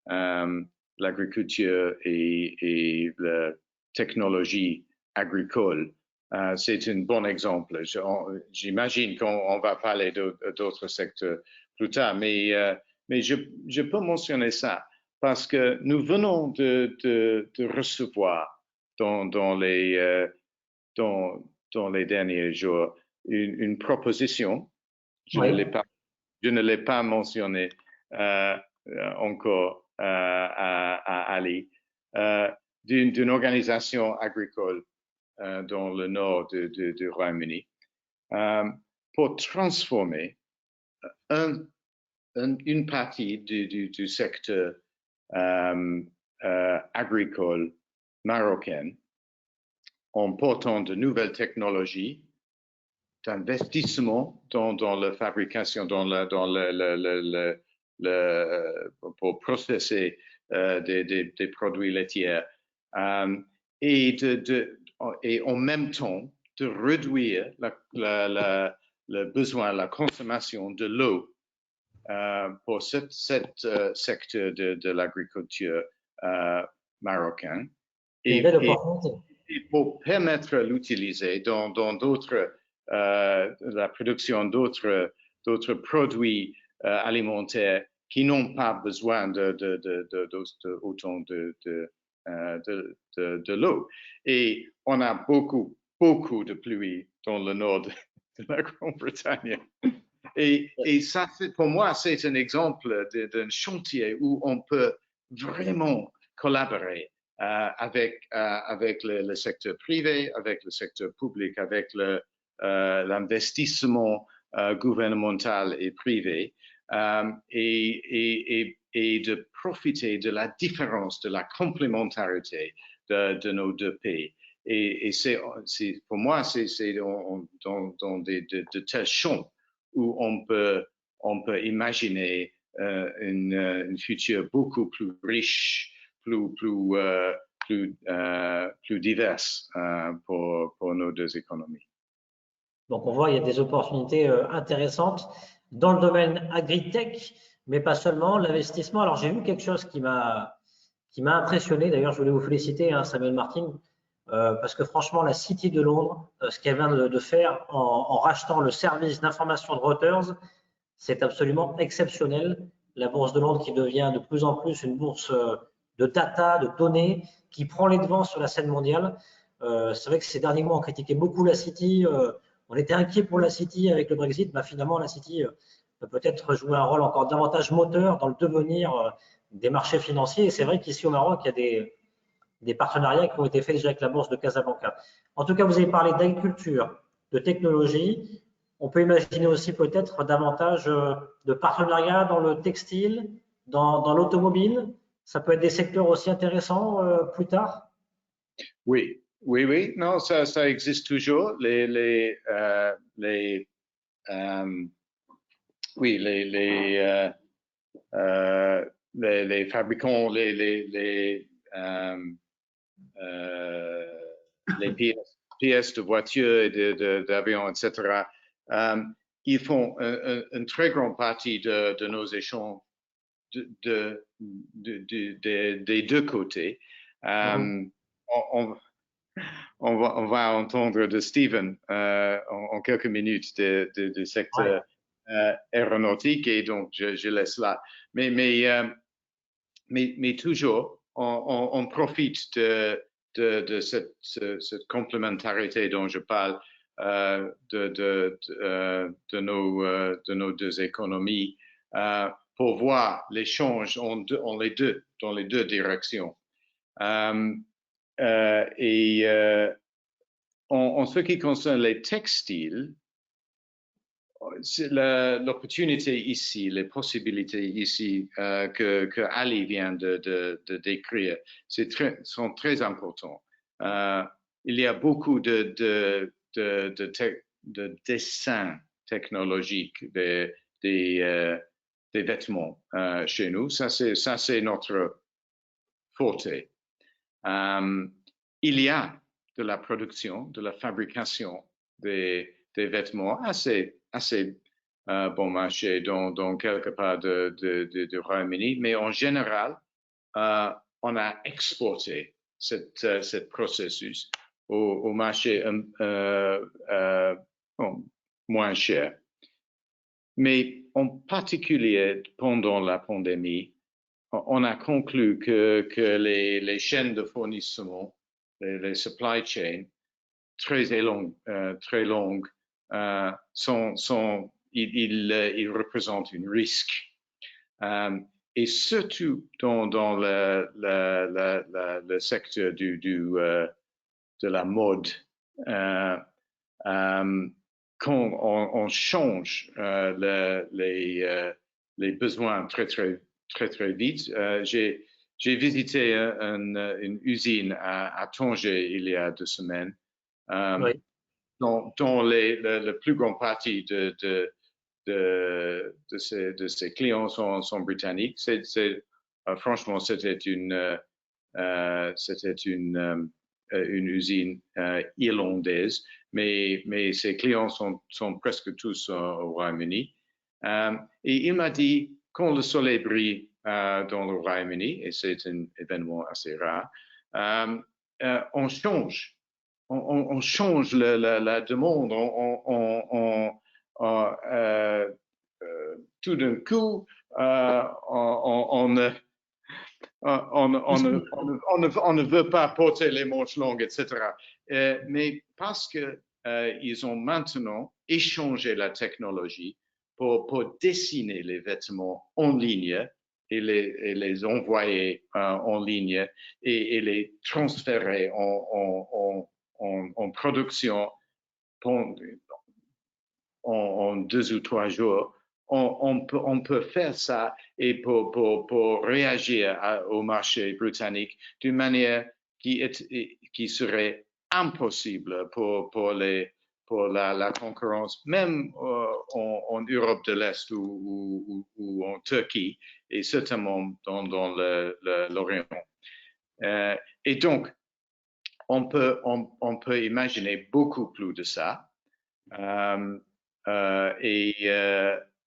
L'agriculture et la technologie agricole, c'est un bon exemple. J'imagine qu'on va parler d'autres secteurs plus tard, mais je peux mentionner ça parce que nous venons de recevoir dans les derniers jours une proposition. Je ne l'ai pas mentionné encore à Ali, d'une organisation agricole dans le nord du Royaume-Uni pour transformer une partie du secteur agricole marocain en portant de nouvelles technologies d'investissement dans la fabrication, pour processer des produits laitiers et en même temps de réduire le besoin, la consommation de l'eau pour ce secteur de l'agriculture marocain et pour permettre l'utiliser dans d'autres la production d'autres produits alimentaires qui n'ont pas besoin autant de l'eau. Et on a beaucoup de pluie dans le nord de la Grande-Bretagne. Et ça, pour moi, c'est un exemple d'un chantier où on peut vraiment collaborer avec le secteur privé, avec le secteur public, avec l'investissement gouvernemental et privé, et de profiter de la différence, de la complémentarité de nos deux pays. Et pour moi, c'est dans de tels champs où on peut imaginer une future beaucoup plus riche, plus diverse pour nos deux économies. Donc, on voit il y a des opportunités intéressantes dans le domaine agritech, mais pas seulement, l'investissement. Alors, j'ai vu quelque chose qui m'a impressionné. D'ailleurs, je voulais vous féliciter, Samuel Martin, parce que franchement, la City de Londres, ce qu'elle vient de faire en rachetant le service d'information de Reuters, c'est absolument exceptionnel. La bourse de Londres qui devient de plus en plus une bourse de data, de données, qui prend les devants sur la scène mondiale. C'est vrai que ces derniers mois, on critiquait beaucoup la City. On était inquiet pour la City avec le Brexit. Finalement, la City peut peut-être jouer un rôle encore davantage moteur dans le devenir des marchés financiers. Et c'est vrai qu'ici au Maroc, il y a des partenariats qui ont été faits déjà avec la bourse de Casablanca. En tout cas, vous avez parlé d'agriculture, de technologie. On peut imaginer aussi peut-être davantage de partenariats dans le textile, dans l'automobile. Ça peut être des secteurs aussi intéressants plus tard? Oui, oui, oui. Non, ça existe toujours. Oui, les fabricants, les pièces de voitures et d'avions, etc. Ils font une très grande partie de nos échanges des deux côtés. On va entendre de Steven en quelques minutes du secteur aéronautique et donc je laisse là. Mais toujours, on profite de cette complémentarité dont je parle de nos deux économies pour voir l'échange dans les deux directions. En ce qui concerne les textiles, l'opportunité ici, les possibilités ici que Ali vient de décrire, sont très importants. Il y a beaucoup de dessins technologiques des vêtements chez nous. Ça, c'est notre forté. Il y a de la production, de la fabrication des vêtements assez bon marché dans quelque part du Royaume-Uni, mais en général, on a exporté ce processus au marché moins cher. Mais en particulier pendant la pandémie, on a conclu que les chaînes de fournissement, les supply chains, très longues, ils représentent un risque. Et surtout dans le secteur de la mode, quand on change les besoins très vite. J'ai visité une usine à Tanger il y a 2 semaines, Oui. dont la plus grande partie de ses clients sont britanniques. Franchement, c'était une usine irlandaise, mais ses clients sont presque tous au Royaume-Uni. Et il m'a dit, quand le soleil brille dans le Royaume-Uni, et c'est un événement assez rare, on change la demande. Tout d'un coup, on ne veut pas porter les manches longues, etc. Mais parce qu'ils ont maintenant échangé la technologie pour dessiner les vêtements en ligne et les envoyer en ligne et les transférer en production en 2 ou 3 jours. On peut faire ça et pour réagir au marché britannique d'une manière qui serait impossible pour la concurrence, même en Europe de l'Est ou en Turquie, et certainement dans l'Orient. Et donc, on peut imaginer beaucoup plus de ça.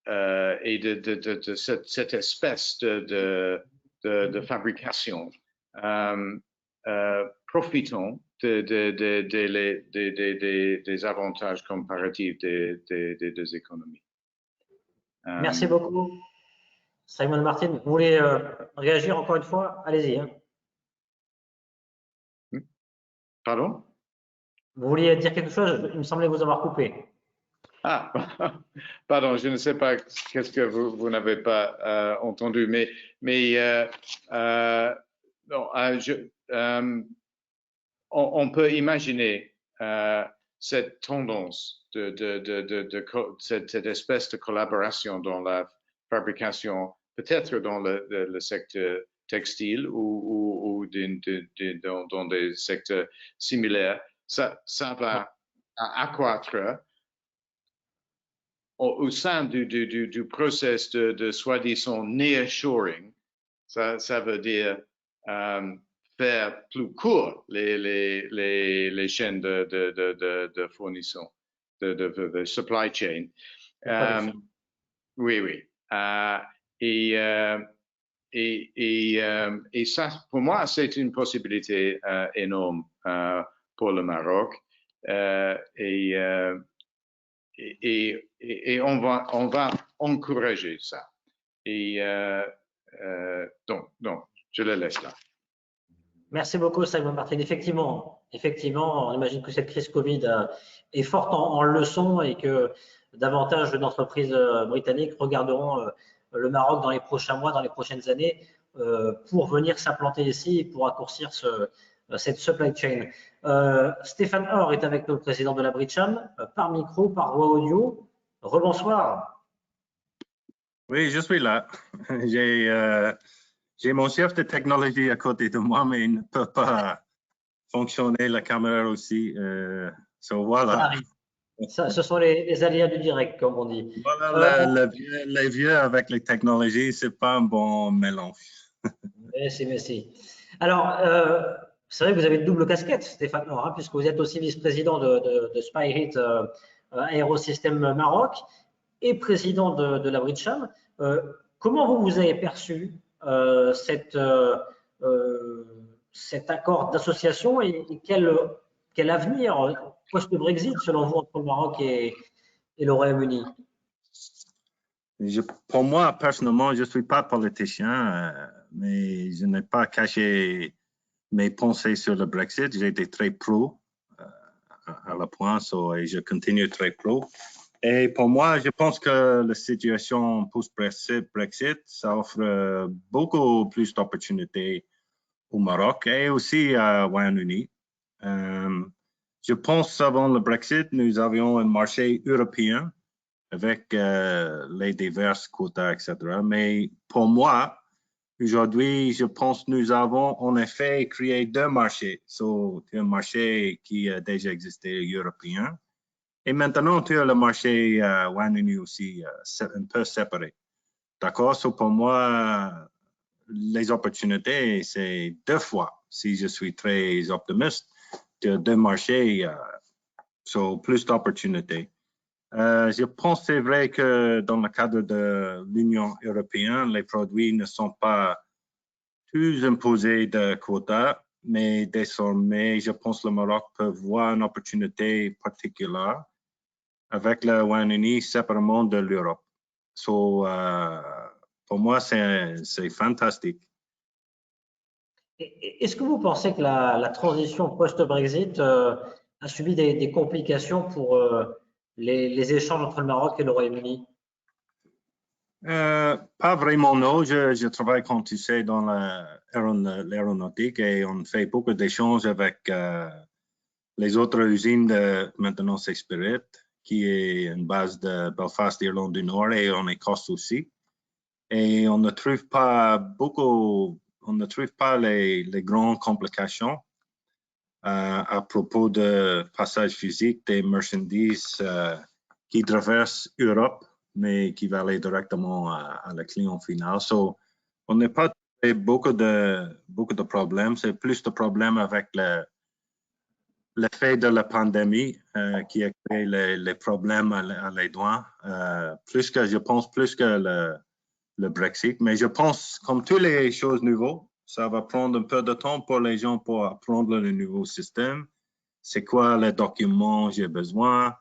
Et de cette espèce de fabrication. Profitons des avantages comparatifs des deux économies. Merci beaucoup. Simon Martin, vous voulez réagir encore une fois? Allez-y. Hein. Pardon? Vous vouliez dire quelque chose? Il me semblait vous avoir coupé. Ah, pardon, je ne sais pas qu'est-ce que vous n'avez pas entendu, mais non, on peut imaginer cette tendance cette espèce de collaboration dans la fabrication, peut-être dans le secteur textile ou dans des secteurs similaires, ça va accroître au sein du process de soi-disant nearshoring. Ça veut dire faire plus court les chaînes de fournissement, de supply chain. Oui. Et ça, pour moi, c'est une possibilité énorme pour le Maroc. Et on va encourager ça. Et donc, je le laisse là. Merci beaucoup, Simon Martin. Effectivement, on imagine que cette crise Covid est forte en leçons et que davantage d'entreprises britanniques regarderont le Maroc dans les prochains mois, dans les prochaines années, pour venir s'implanter ici et pour raccourcir cette supply chain. Stéphane Orr est avec nous, le président de la Bridgecham, par micro, par voix audio. Rebonsoir. Oui, je suis là. J'ai mon chef de technologie à côté de moi, mais il ne peut pas fonctionner la caméra aussi. Voilà. Ce sont les aléas du direct, comme on dit. Voilà, les vieux avec les technologies, c'est pas un bon mélange. Merci. Alors, c'est vrai que vous avez une double casquette, Stéphane Orr, hein, puisque vous êtes aussi vice-président de Spirit Aérosystème Maroc et président de la Bridgecham. Comment vous avez perçu cet accord d'association et quel avenir post-Brexit selon vous entre le Maroc et le Royaume-Uni? Pour moi, personnellement, je ne suis pas politicien, mais je n'ai pas caché mes pensées sur le Brexit. J'ai été très pro à la point et je continue très pro. Et pour moi, je pense que la situation post-Brexit, ça offre beaucoup plus d'opportunités au Maroc et aussi au Royaume-Uni. Je pense qu'avant le Brexit, nous avions un marché européen avec les diverses quotas, etc. Mais pour moi, aujourd'hui, je pense que nous avons en effet créé deux marchés. Un marché qui a déjà existé européen. Et maintenant, tu as le marché Royaume-Uni aussi un peu séparé. D'accord? Pour moi, les opportunités, c'est deux fois. Si je suis très optimiste, tu as deux marchés, plus d'opportunités. Je pense que c'est vrai que dans le cadre de l'Union européenne, les produits ne sont pas tous imposés de quotas, mais désormais, je pense que le Maroc peut voir une opportunité particulière avec le Royaume-Uni séparément de l'Europe. Pour moi, c'est fantastique. Est-ce que vous pensez que la transition post-Brexit a subi des complications pour les échanges entre le Maroc et le Royaume-Uni? Pas vraiment, non. Je travaille, comme tu sais, dans l'aéronautique et on fait beaucoup d'échanges avec les autres usines de maintenant c'est Spirit, qui est une base de Belfast, Irlande du Nord, et en Écosse aussi. Et on ne trouve pas les grandes complications à propos de passage physique des marchandises qui traversent l'Europe, mais qui va aller directement à le client final. On n'a pas beaucoup de problèmes. C'est plus de problèmes avec l'effet de la pandémie qui a créé les problèmes à les douanes, je pense plus que le Brexit. Mais je pense, comme toutes les choses nouvelles, ça va prendre un peu de temps pour les gens pour apprendre le nouveau système. C'est quoi les documents j'ai besoin.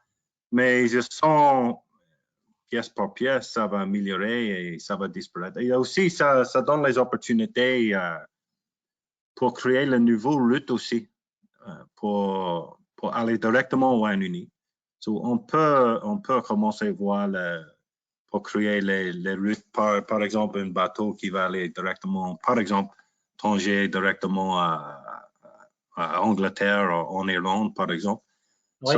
Mais je sens, pièce par pièce, ça va améliorer et ça va disparaître. Et aussi, ça donne les opportunités pour créer le nouveau route aussi. Pour aller directement au Royaume-Uni. On peut commencer à voir pour créer les routes, par exemple, un bateau qui va aller directement, par exemple, Tanger directement à Angleterre ou en Irlande, par exemple. Oui.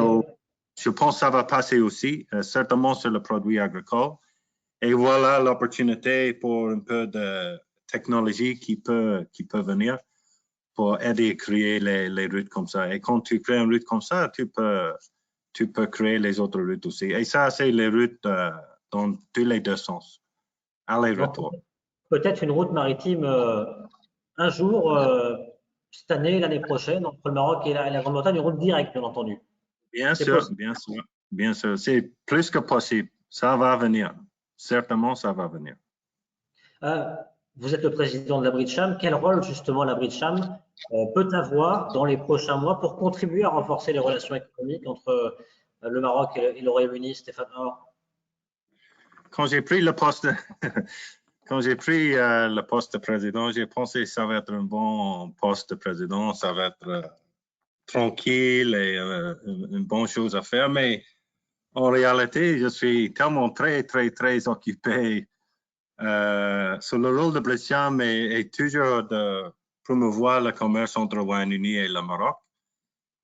Je pense que ça va passer aussi, certainement sur le produit agricole. Et voilà l'opportunité pour un peu de technologie qui peut venir pour aider à créer les routes comme ça. Et quand tu crées une route comme ça, tu peux créer les autres routes aussi. Et ça, c'est les routes dans tous les deux sens. Aller-retour. Peut-être une route maritime un jour, cette année, l'année prochaine, entre le Maroc et la Grande-Bretagne, une route directe, bien entendu. Bien sûr, bien sûr, bien sûr. C'est plus que possible. Ça va venir. Certainement, ça va venir. Vous êtes le président de la Bridgesham. Quel rôle, justement, la Bridgesham peut avoir dans les prochains mois pour contribuer à renforcer les relations économiques entre le Maroc et le Royaume-Uni, Stéphane Or? Quand j'ai pris le poste de président, j'ai pensé que ça va être un bon poste de président, ça va être tranquille et une bonne chose à faire. Mais en réalité, je suis tellement très occupé. Sur le rôle de Bridgesham est toujours de promouvoir le commerce entre le Royaume-Uni et le Maroc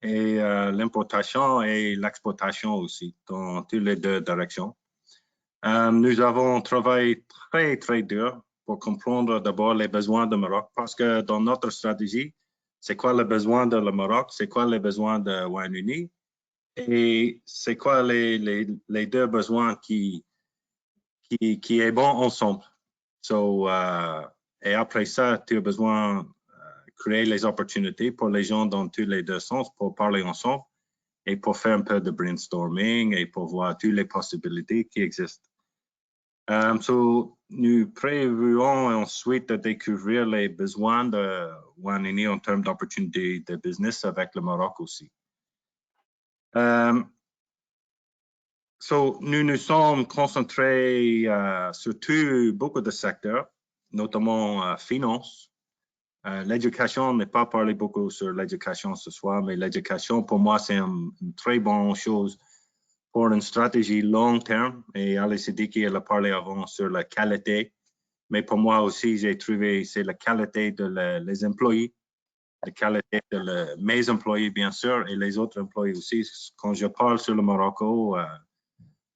et l'importation et l'exportation aussi dans toutes les deux directions. Nous avons travaillé très dur pour comprendre d'abord les besoins du Maroc parce que dans notre stratégie, c'est quoi le besoin de le Maroc, c'est quoi les besoins du Royaume-Uni et c'est quoi les deux besoins qui est bon ensemble. Et après ça, tu as besoin de créer les opportunités pour les gens dans tous les deux sens pour parler ensemble et pour faire un peu de brainstorming et pour voir toutes les possibilités qui existent. Nous prévoyons ensuite de découvrir les besoins de Royaume-Uni en termes d'opportunités de business avec le Maroc aussi. Nous nous sommes concentrés sur beaucoup de secteurs, notamment finance. L'éducation, on n'a pas parlé beaucoup sur l'éducation ce soir, mais l'éducation, pour moi, c'est une très bonne chose pour une stratégie long terme. Et Ali Siddiqui, elle a parlé avant sur la qualité. Mais pour moi aussi, j'ai trouvé c'est la qualité des employés, la qualité de mes employés, bien sûr, et les autres employés aussi. Quand je parle sur le Maroc,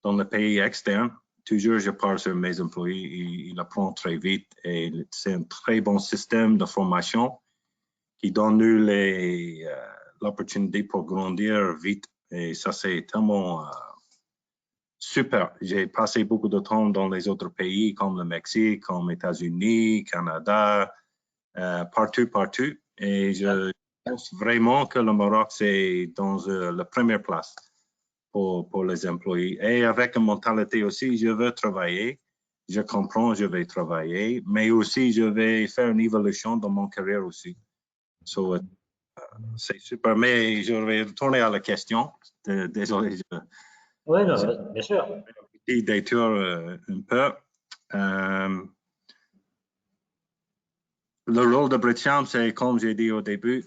dans le pays externe, toujours je parle sur mes employés, ils apprennent très vite et c'est un très bon système de formation qui donne nous l'opportunité pour grandir vite. Et ça, c'est tellement super. J'ai passé beaucoup de temps dans les autres pays comme le Mexique, comme les États-Unis, Canada, partout. Et je pense vraiment que le Maroc, c'est dans la première place pour les employés. Et avec une mentalité aussi, je veux travailler, je comprends, je vais travailler, mais aussi je vais faire une évolution dans mon carrière aussi. C'est super, mais je vais retourner à la question. Désolé. Oui, bien sûr. Petit détour un peu. Le rôle de Bridgesham, c'est comme j'ai dit au début,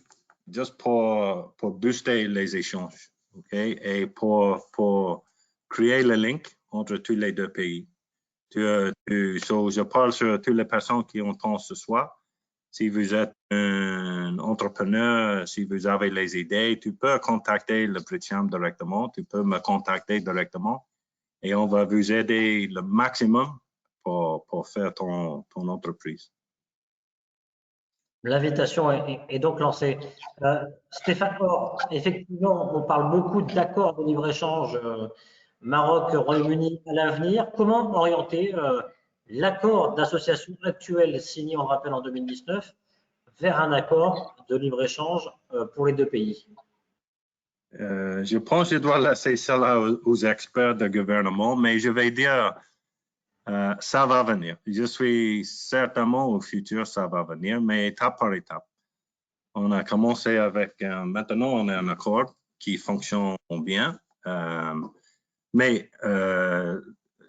juste pour booster les échanges, okay? Et pour créer le link entre tous les deux pays. Je parle sur toutes les personnes qui entendent ce soir. Si vous êtes un entrepreneur, si vous avez les idées, tu peux contacter le Bridgesham directement, tu peux me contacter directement et on va vous aider le maximum pour faire ton entreprise. L'invitation est donc lancée. Stéphane Or, effectivement, on parle beaucoup d'accords de libre-échange Maroc-Royaume-Uni à l'avenir. Comment orienter l'accord d'association actuel signé, on rappelle, en 2019 vers un accord de libre-échange pour les deux pays? Je pense que je dois laisser cela aux experts de gouvernement, mais je vais dire ça va venir. Je suis certainement au futur, ça va venir, mais étape par étape. On a commencé avec, maintenant on a un accord qui fonctionne bien, mais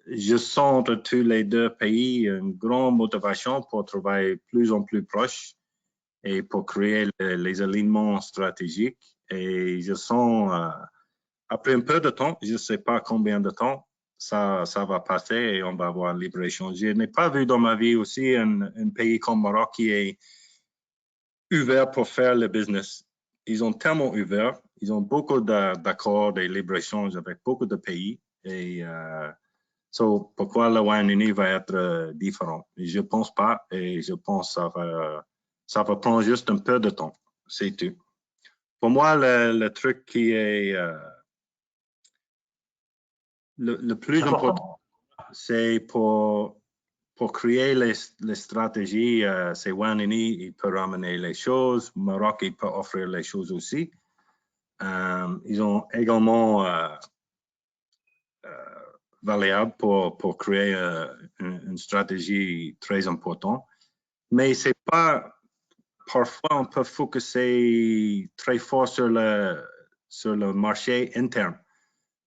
je sens entre tous les deux pays une grande motivation pour travailler plus en plus proche et pour créer les alignements stratégiques. Et je sens, après un peu de temps, je ne sais pas combien de temps, ça va passer et on va avoir un libre-échange. Je n'ai pas vu dans ma vie aussi un pays comme le Maroc qui est ouvert pour faire le business. Ils ont tellement ouvert, ils ont beaucoup d'accords de libre-échange avec beaucoup de pays et So, pourquoi le Royaume-Uni va être différent? Je pense pas et je pense que ça va prendre juste un peu de temps, c'est tout. Pour moi, le truc qui est le plus important, c'est pour créer les stratégies, c'est Royaume-Uni, il peut ramener les choses, Maroc, il peut offrir les choses aussi. Ils ont également variable pour créer une stratégie très importante. Mais c'est pas, parfois on peut focuser très fort sur le marché interne.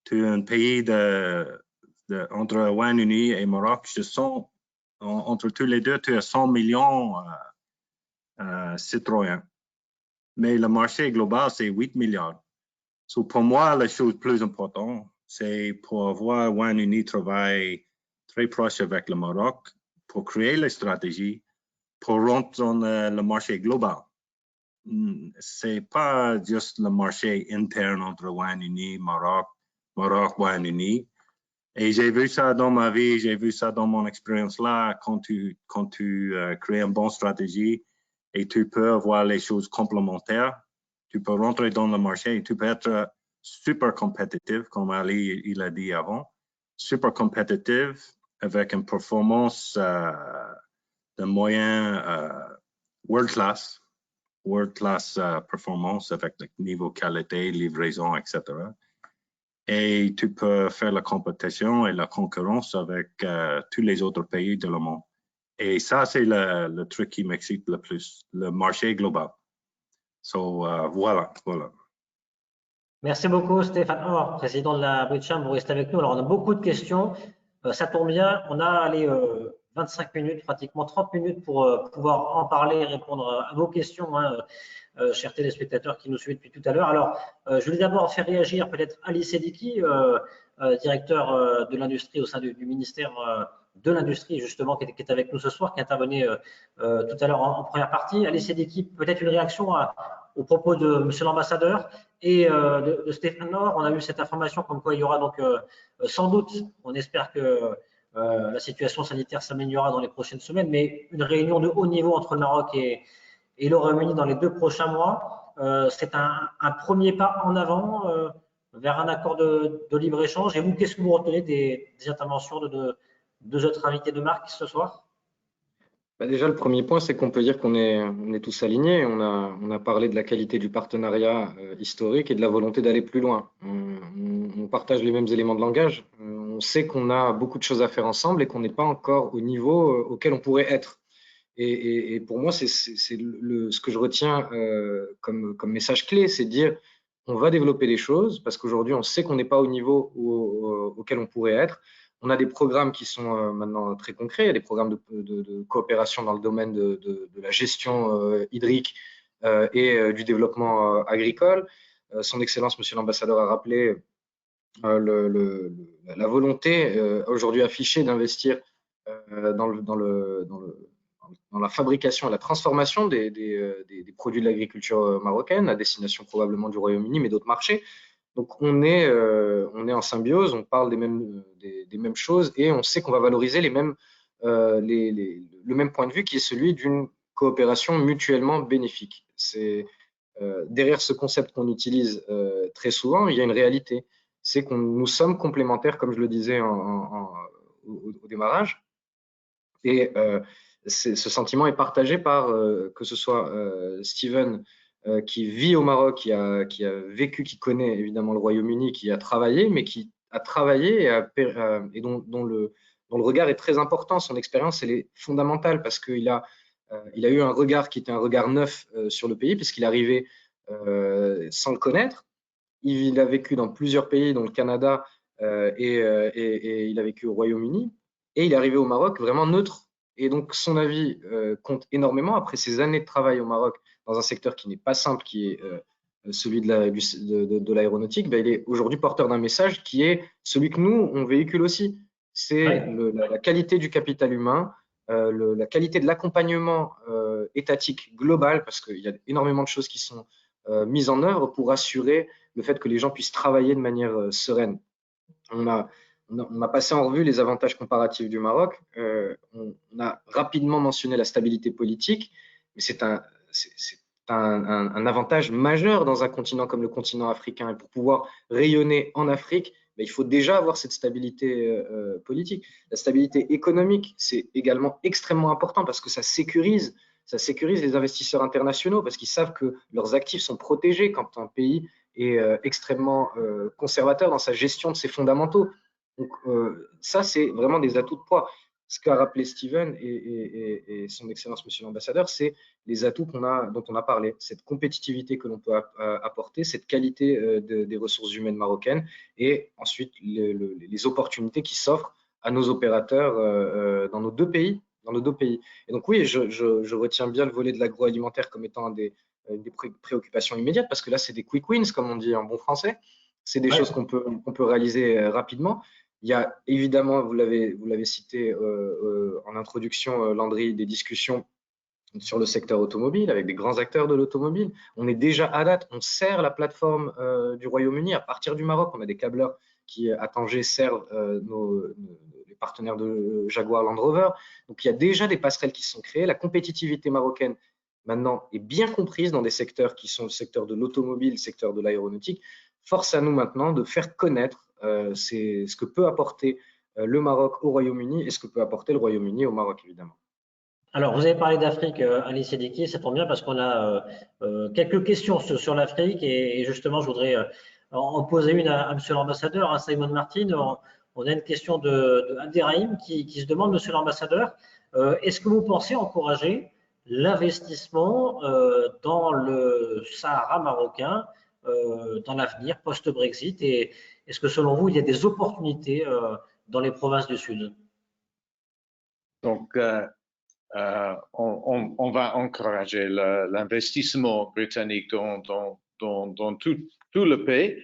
Tu es un pays entre Royaume-Uni et Maroc, je sens, entre tous les deux, tu as 100 millions citoyens. Mais le marché global, c'est 8 milliards. So pour moi, la chose plus importante, c'est pour avoir Royaume-Uni travailler très proche avec le Maroc pour créer les stratégies pour rentrer dans le marché global. C'est pas juste le marché interne entre Royaume-Uni, Maroc, Royaume-Uni. Et j'ai vu ça dans ma vie, j'ai vu ça dans mon expérience là, quand tu crées une bonne stratégie et tu peux avoir les choses complémentaires, tu peux rentrer dans le marché et tu peux être super compétitif, comme Ali il a dit avant, super compétitif avec une performance de moyen world class performance avec le niveau qualité, livraison, etc. Et tu peux faire la compétition et la concurrence avec tous les autres pays de le monde. Et ça, c'est le truc qui m'excite le plus, le marché global. So, voilà. Merci beaucoup, Stéphane Or, président de la BritCham. Vous restez avec nous. Alors, on a beaucoup de questions. Ça tombe bien. On a 25 minutes, pratiquement 30 minutes pour pouvoir en parler et répondre à vos questions, hein, chers téléspectateurs qui nous suivent depuis tout à l'heure. Alors, je vais d'abord faire réagir peut-être Ali Sediki, directeur de l'industrie au sein du ministère de l'industrie, justement, qui est avec nous ce soir, qui intervenait tout à l'heure en première partie. Ali Sediki, peut-être une réaction aux propos de monsieur l'ambassadeur et de Stéphane Or. On a eu cette information comme quoi il y aura donc sans doute, on espère que la situation sanitaire s'améliorera dans les prochaines semaines, mais une réunion de haut niveau entre le Maroc et le Royaume-Uni dans les 2 prochains mois. C'est un premier pas en avant vers un accord de libre-échange. Et vous, qu'est-ce que vous retenez des interventions de deux autres invités de marque ce soir? Déjà, le premier point, c'est qu'on peut dire qu'on est tous alignés. On a parlé de la qualité du partenariat historique et de la volonté d'aller plus loin. On partage les mêmes éléments de langage. On sait qu'on a beaucoup de choses à faire ensemble et qu'on n'est pas encore au niveau auquel on pourrait être. Et pour moi, c'est ce que je retiens comme message clé, c'est de dire on va développer les choses parce qu'aujourd'hui, on sait qu'on n'est pas au niveau auquel on pourrait être. On a des programmes qui sont maintenant très concrets. Il y a des programmes de coopération dans le domaine de la gestion hydrique et du développement agricole. Son Excellence, Monsieur l'ambassadeur, a rappelé la volonté aujourd'hui affichée d'investir dans la fabrication et la transformation des produits de l'agriculture marocaine à destination probablement du Royaume-Uni, mais d'autres marchés. Donc, on est en symbiose, on parle des mêmes choses et on sait qu'on va valoriser le même point de vue qui est celui d'une coopération mutuellement bénéfique. Derrière ce concept qu'on utilise très souvent, il y a une réalité. C'est que nous sommes complémentaires, comme je le disais au démarrage. Et ce sentiment est partagé par, que ce soit Steven, qui vit au Maroc, qui a vécu, qui connaît évidemment le Royaume-Uni, qui a travaillé, mais qui a travaillé et dont le regard est très important. Son expérience, elle est fondamentale parce qu'il a eu un regard qui était un regard neuf sur le pays, puisqu'il arrivait sans le connaître. Il a vécu dans plusieurs pays, dont le Canada, et il a vécu au Royaume-Uni. Et il est arrivé au Maroc vraiment neutre. Et donc, son avis compte énormément. Après ces années de travail au Maroc, dans un secteur qui n'est pas simple, qui est celui de l'aéronautique, il est aujourd'hui porteur d'un message qui est celui que nous, on véhicule aussi. C'est la qualité du capital humain, la qualité de l'accompagnement étatique global, parce qu'il y a énormément de choses qui sont mises en œuvre pour assurer le fait que les gens puissent travailler de manière sereine. On on a passé en revue les avantages comparatifs du Maroc. On a rapidement mentionné la stabilité politique, mais c'est un avantage majeur dans un continent comme le continent africain. Et pour pouvoir rayonner en Afrique, il faut déjà avoir cette stabilité politique. La stabilité économique, c'est également extrêmement important parce que ça sécurise les investisseurs internationaux parce qu'ils savent que leurs actifs sont protégés quand un pays est extrêmement conservateur dans sa gestion de ses fondamentaux. Donc, ça, c'est vraiment des atouts de poids. Ce qu'a rappelé Steven et son Excellence, Monsieur l'Ambassadeur, c'est les atouts dont on a parlé, cette compétitivité que l'on peut apporter, cette qualité des ressources humaines marocaines et ensuite les opportunités qui s'offrent à nos opérateurs dans nos deux pays. Et donc oui, je retiens bien le volet de l'agroalimentaire comme étant des préoccupations immédiates parce que là, c'est des quick wins, comme on dit en bon français. C'est des choses qu'on peut réaliser rapidement. Il y a évidemment, vous l'avez cité en introduction, Landry, des discussions sur le secteur automobile avec des grands acteurs de l'automobile. On est déjà à date, on sert la plateforme du Royaume-Uni à partir du Maroc. On a des câbleurs qui, à Tanger, servent les partenaires de Jaguar Land Rover. Donc, il y a déjà des passerelles qui se sont créées. La compétitivité marocaine, maintenant, est bien comprise dans des secteurs qui sont le secteur de l'automobile, le secteur de l'aéronautique. Force à nous maintenant de faire connaître ce que peut apporter le Maroc au Royaume-Uni et ce que peut apporter le Royaume-Uni au Maroc, évidemment. Alors, vous avez parlé d'Afrique, Ali Sediki, ça tombe bien parce qu'on a quelques questions sur l'Afrique et justement, je voudrais en poser une à Monsieur l'Ambassadeur, à Simon Martin. On a une question de Abderrahim qui se demande, Monsieur l'Ambassadeur, est-ce que vous pensez encourager l'investissement dans le Sahara marocain dans l'avenir post-Brexit et est-ce que selon vous, il y a des opportunités dans les provinces du Sud? Donc, on va encourager l'investissement britannique dans tout le pays.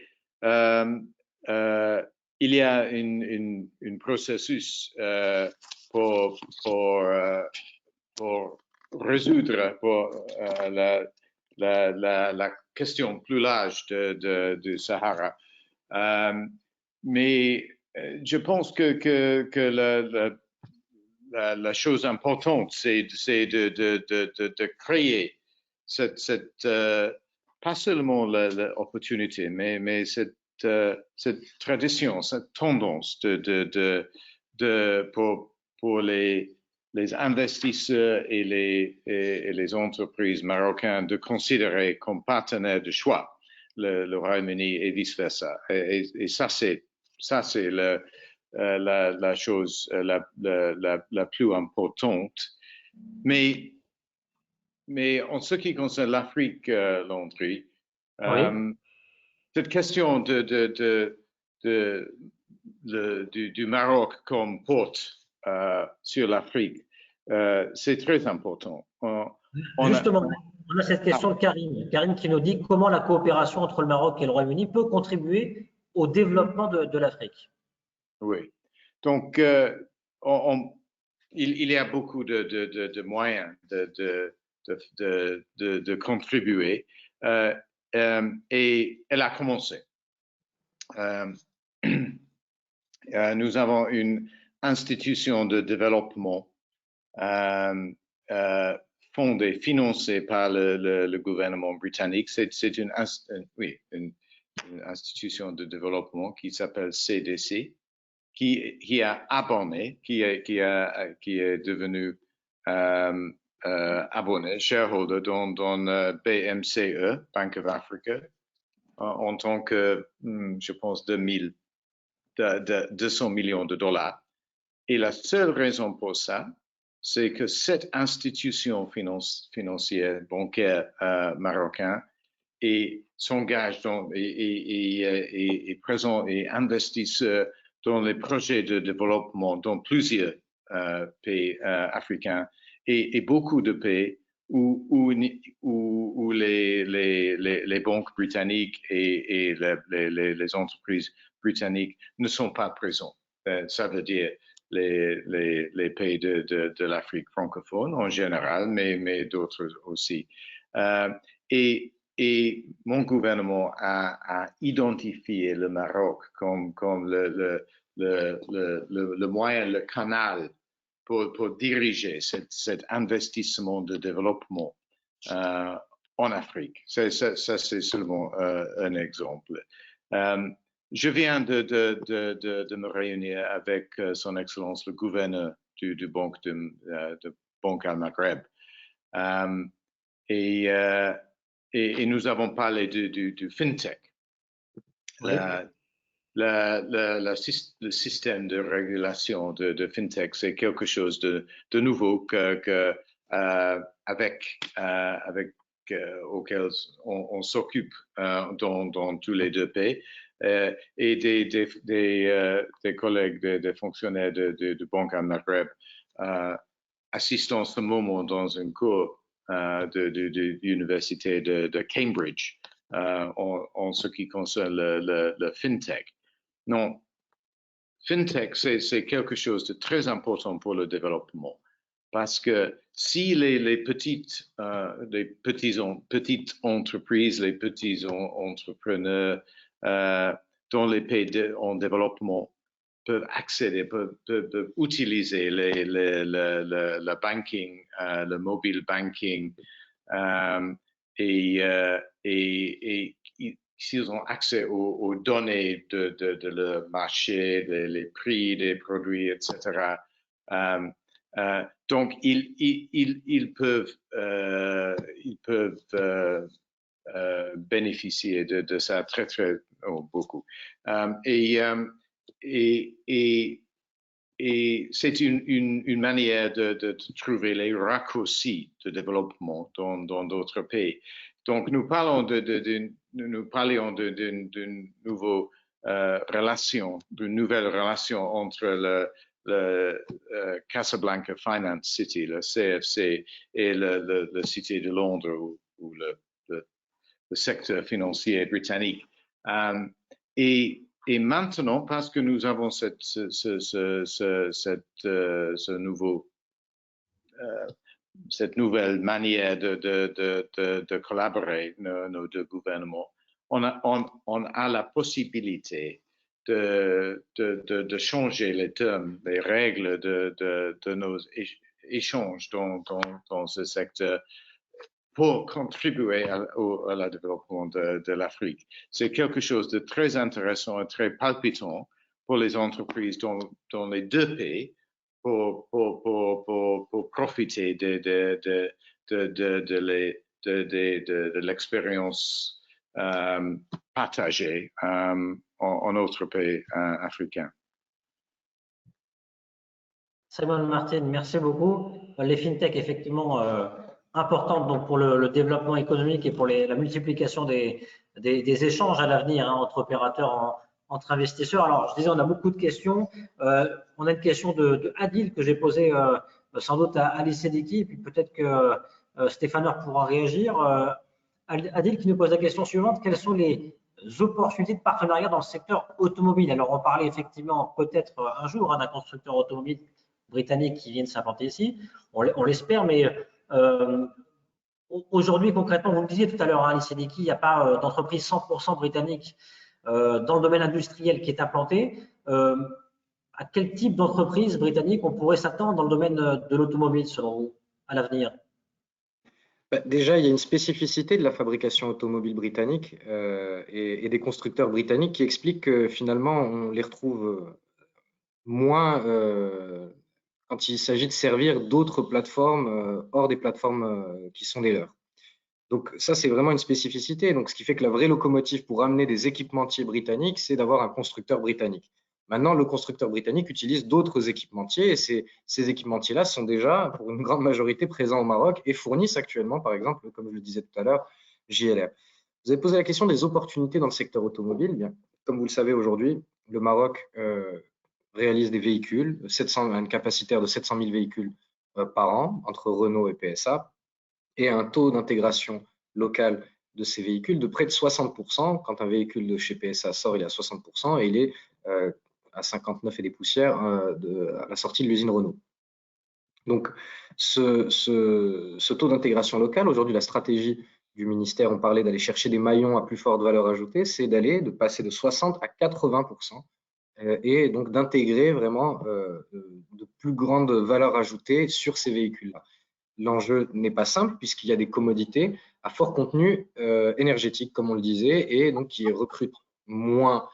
Il y a un processus pour résoudre la question plus large du Sahara. Mais je pense que la chose importante, c'est de créer pas seulement l'opportunité, mais cette tradition, cette tendance pour les investisseurs et les entreprises marocaines de considérer comme partenaire de choix le Royaume-Uni et vice-versa. Et ça, c'est la chose la plus importante. Mais en ce qui concerne l'Afrique, Landry, cette question du Maroc comme porte sur l'Afrique, c'est très important. Justement, on a cette question de Karim. Karim qui nous dit comment la coopération entre le Maroc et le Royaume-Uni peut contribuer au développement de l'Afrique. Oui. Donc, il y a beaucoup de moyens de contribuer et elle a commencé. Nous avons une institution de développement fondée, financée par le gouvernement britannique. C'est une institution de développement qui s'appelle CDC. Qui a abonné, qui est devenu abonné, shareholder dans BMCE, Bank of Africa, en tant que, je pense, 200 millions de dollars. Et la seule raison pour ça, c'est que cette institution financière, bancaire marocaine, s'engage et présent et investisseur dans les projets de développement dans plusieurs pays africains et beaucoup de pays où les banques britanniques et les entreprises britanniques ne sont pas présents. Ça veut dire les pays de l'Afrique francophone en général, mais d'autres aussi. Et mon gouvernement a identifié le Maroc comme moyen, le canal pour diriger cet investissement de développement en Afrique. Ça c'est seulement un exemple. Je viens de me réunir avec son Excellence le gouverneur du Banque Al Maghreb. Et nous avons parlé du FinTech. Oui. Le système de régulation de FinTech, c'est quelque chose de nouveau auquel on s'occupe dans tous les deux pays. Et des collègues, des fonctionnaires de Banque Al Maghreb assistent en ce moment dans un cours de l'université de Cambridge en ce qui concerne le FinTech. Non, FinTech, c'est quelque chose de très important pour le développement. Parce que si les petites entreprises, les petits entrepreneurs dans les pays en développement peuvent accéder, peuvent utiliser le banking, le mobile banking, et s'ils ont accès aux données de leur marché, les prix des produits, etc. Donc, ils peuvent bénéficier de ça très beaucoup. Et c'est une manière de trouver les raccourcis de développement dans d'autres pays. Donc, nous parlions d'une nouvelle relation entre le Casablanca Finance City, le CFC, et le Cité de Londres ou le secteur financier britannique. Et maintenant, parce que nous avons cette nouvelle manière de collaborer, nos deux gouvernements, on a la possibilité de changer les termes, les règles de nos échanges dans ce secteur pour contribuer à la développement de l'Afrique. C'est quelque chose de très intéressant et très palpitant pour les entreprises dans les deux pays pour profiter de l'expérience partagée en autres pays africains. Simon Martin, merci beaucoup. Les FinTech, effectivement, importantes donc pour le développement économique et pour la multiplication des échanges à l'avenir entre opérateurs, entre investisseurs. Alors, je disais, on a beaucoup de questions. On a une question de Adil que j'ai posée sans doute à Ali Sediki, et puis peut-être que Stéphane pourra réagir. Adil qui nous pose la question suivante: quelles sont les opportunités de partenariat dans le secteur automobile? Alors, on parlait effectivement peut-être un jour d'un constructeur automobile britannique qui vient de s'implanter ici. On l'espère, mais aujourd'hui, concrètement, vous le disiez tout à l'heure, Ali Sediki, il n'y a pas d'entreprise 100% britannique dans le domaine industriel qui est implantée. À quel type d'entreprise britannique on pourrait s'attendre dans le domaine de l'automobile, selon vous, à l'avenir? Déjà, il y a une spécificité de la fabrication automobile britannique et des constructeurs britanniques qui explique que finalement, on les retrouve moins quand il s'agit de servir d'autres plateformes hors des plateformes qui sont les leurs. Donc ça, c'est vraiment une spécificité. Donc, ce qui fait que la vraie locomotive pour amener des équipementiers britanniques, c'est d'avoir un constructeur britannique. Maintenant, le constructeur britannique utilise d'autres équipementiers et ces équipementiers-là sont déjà, pour une grande majorité, présents au Maroc et fournissent actuellement, par exemple, comme je le disais tout à l'heure, JLR. Vous avez posé la question des opportunités dans le secteur automobile. Bien, comme vous le savez aujourd'hui, le Maroc réalise des véhicules, une capacitaire de 700 000 véhicules par an entre Renault et PSA, et un taux d'intégration locale de ces véhicules de près de 60%. Quand un véhicule de chez PSA sort, il est à 60% et il est à 59 et des poussières à la sortie de l'usine Renault. Donc, ce taux d'intégration locale, aujourd'hui, la stratégie du ministère, on parlait d'aller chercher des maillons à plus forte valeur ajoutée, c'est de passer de 60 à 80% et donc d'intégrer vraiment de plus grandes valeurs ajoutées sur ces véhicules-là. L'enjeu n'est pas simple puisqu'il y a des commodités à fort contenu énergétique, comme on le disait, et donc qui recrutent moins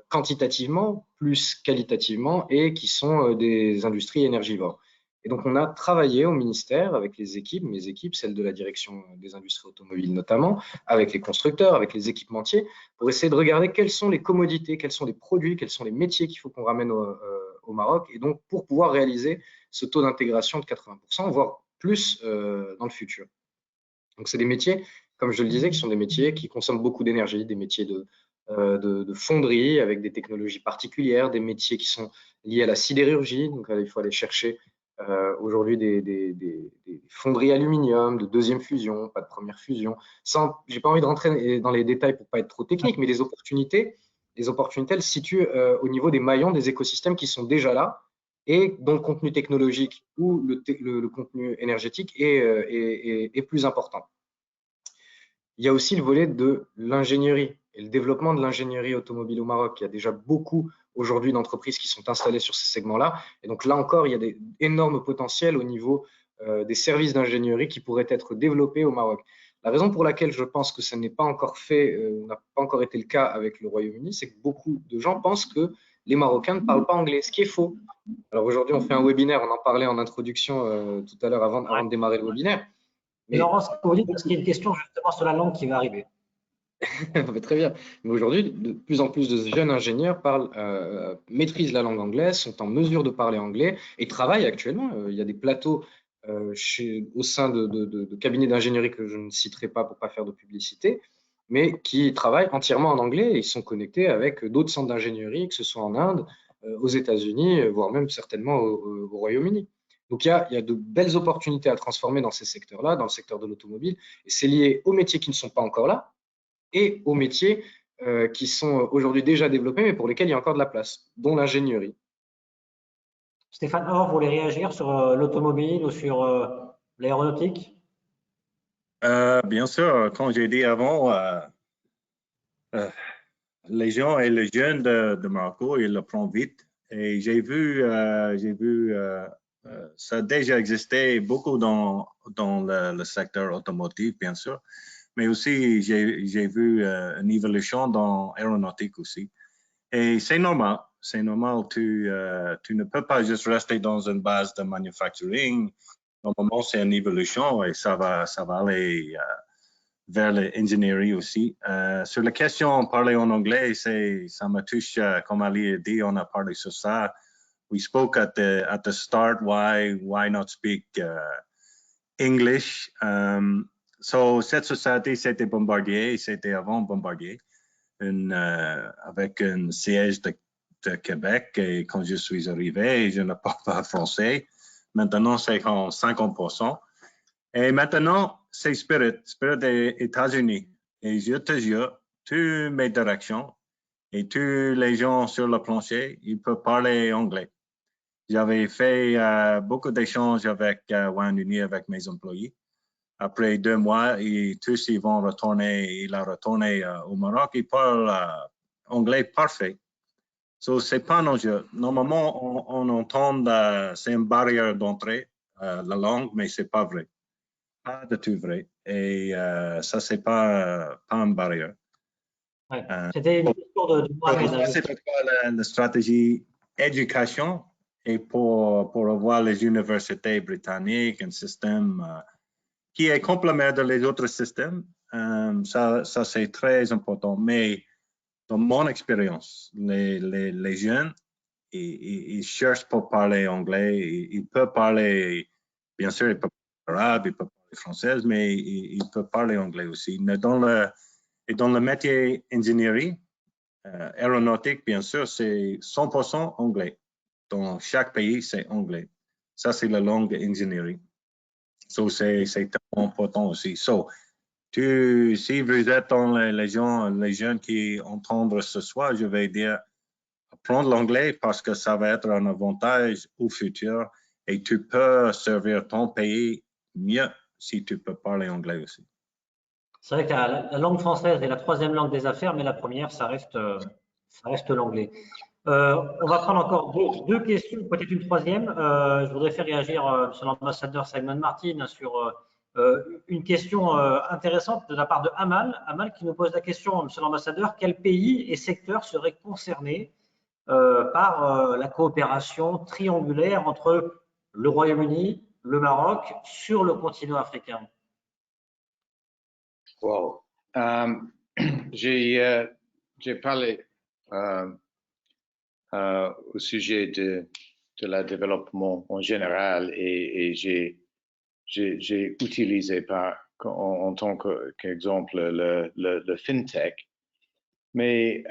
quantitativement, plus qualitativement, et qui sont des industries énergivores. Et donc, on a travaillé au ministère avec les équipes, mes équipes, celles de la direction des industries automobiles notamment, avec les constructeurs, avec les équipementiers, pour essayer de regarder quelles sont les commodités, quels sont les produits, quels sont les métiers qu'il faut qu'on ramène au Maroc, et donc pour pouvoir réaliser ce taux d'intégration de 80%, voire plus dans le futur. Donc, c'est des métiers, comme je le disais, qui sont des métiers qui consomment beaucoup d'énergie, des métiers de fonderie avec des technologies particulières, des métiers qui sont liés à la sidérurgie. Donc, il faut aller chercher aujourd'hui des fonderies aluminium de deuxième fusion, pas de première fusion. Je n'ai pas envie de rentrer dans les détails pour pas être trop technique, mais les opportunités, elles se situent au niveau des maillons des écosystèmes qui sont déjà là et dont le contenu technologique ou le contenu énergétique est plus important. Il y a aussi le volet de l'ingénierie et le développement de l'ingénierie automobile au Maroc. Il y a déjà beaucoup aujourd'hui d'entreprises qui sont installées sur ces segments-là. Et donc là encore, il y a des énormes potentiels au niveau des services d'ingénierie qui pourraient être développés au Maroc. La raison pour laquelle je pense que ça n'est pas encore fait, n'a pas encore été le cas avec le Royaume-Uni, c'est que beaucoup de gens pensent que les Marocains ne parlent pas anglais, ce qui est faux. Alors aujourd'hui, on fait un webinaire, on en parlait en introduction tout à l'heure avant de démarrer le webinaire. Mais Laurent, ce que vous dites, parce qu'il y a une question justement sur la langue qui va arriver. Très bien. Mais aujourd'hui, de plus en plus de jeunes ingénieurs maîtrisent la langue anglaise, sont en mesure de parler anglais et travaillent actuellement. Il y a des plateaux au sein de cabinets d'ingénierie que je ne citerai pas pour ne pas faire de publicité, mais qui travaillent entièrement en anglais et ils sont connectés avec d'autres centres d'ingénierie, que ce soit en Inde, aux États-Unis, voire même certainement au Royaume-Uni. Donc, il y a de belles opportunités à transformer dans ces secteurs-là, dans le secteur de l'automobile. Et c'est lié aux métiers qui ne sont pas encore là et aux métiers qui sont aujourd'hui déjà développés, mais pour lesquels il y a encore de la place, dont l'ingénierie. Stéphane Or, vous voulez réagir sur l'automobile ou sur l'aéronautique? Bien sûr, comme j'ai dit avant, les gens et les jeunes de Marco, ils le prennent vite. Et j'ai vu ça a déjà existé beaucoup dans le secteur automotif, bien sûr, mais aussi j'ai vu une évolution dans l'aéronautique aussi. Et c'est normal, tu ne peux pas juste rester dans une base de manufacturing. Normalement, c'est une évolution et ça va aller vers l'ingénierie aussi. Sur la question de parler en anglais, ça me touche, comme Ali a dit, on a parlé sur ça. We spoke at the start, why not speak English? So cette société, c'était Bombardier, c'était avant Bombardier, avec un siège de Québec. Et quand je suis arrivé, je ne parle pas français. Maintenant, c'est 50%. Et maintenant, c'est Spirit des États-Unis. Et je te jure, toutes mes directions et tous les gens sur le plancher, ils peuvent parler anglais. J'avais fait beaucoup d'échanges avec Royaume-Uni, avec mes employés. Après 2 mois, tous ils vont retourner. Il a retourné au Maroc. Il parle anglais parfait. So, c'est pas un enjeu. Normalement, on entend c'est une barrière d'entrée, la langue, mais c'est pas vrai. Pas de tout vrai. Et ça, c'est pas une barrière. Ouais. C'était une question de C'est pourquoi la stratégie éducation et pour avoir les universités britanniques, un système qui est complémentaire de les autres systèmes, ça c'est très important. Mais dans mon expérience, les jeunes, ils cherchent pour parler anglais, ils peuvent parler, bien sûr, ils peuvent parler arabe, ils peuvent parler français, mais ils peuvent parler anglais aussi. Mais dans le métier ingénierie, aéronautique, bien sûr, c'est 100% anglais. Dans chaque pays, c'est anglais. Ça, c'est la langue ingénierie. So, c'est tellement important aussi. So, si vous êtes dans les jeunes qui entendent ce soir, je vais dire, apprendre l'anglais parce que ça va être un avantage au futur et tu peux servir ton pays mieux si tu peux parler anglais aussi. C'est vrai que la langue française est la troisième langue des affaires, mais la première, ça reste l'anglais. On va prendre encore deux questions, peut-être une troisième. Je voudrais faire réagir Monsieur l'ambassadeur Simon Martin sur une question intéressante de la part de Amal. Amal qui nous pose la question, Monsieur l'ambassadeur, quels pays et secteurs seraient concernés par la coopération triangulaire entre le Royaume-Uni, le Maroc sur le continent africain? Wow. J'ai parlé au sujet de la développement en général et j'ai utilisé en tant qu'exemple le FinTech. Mais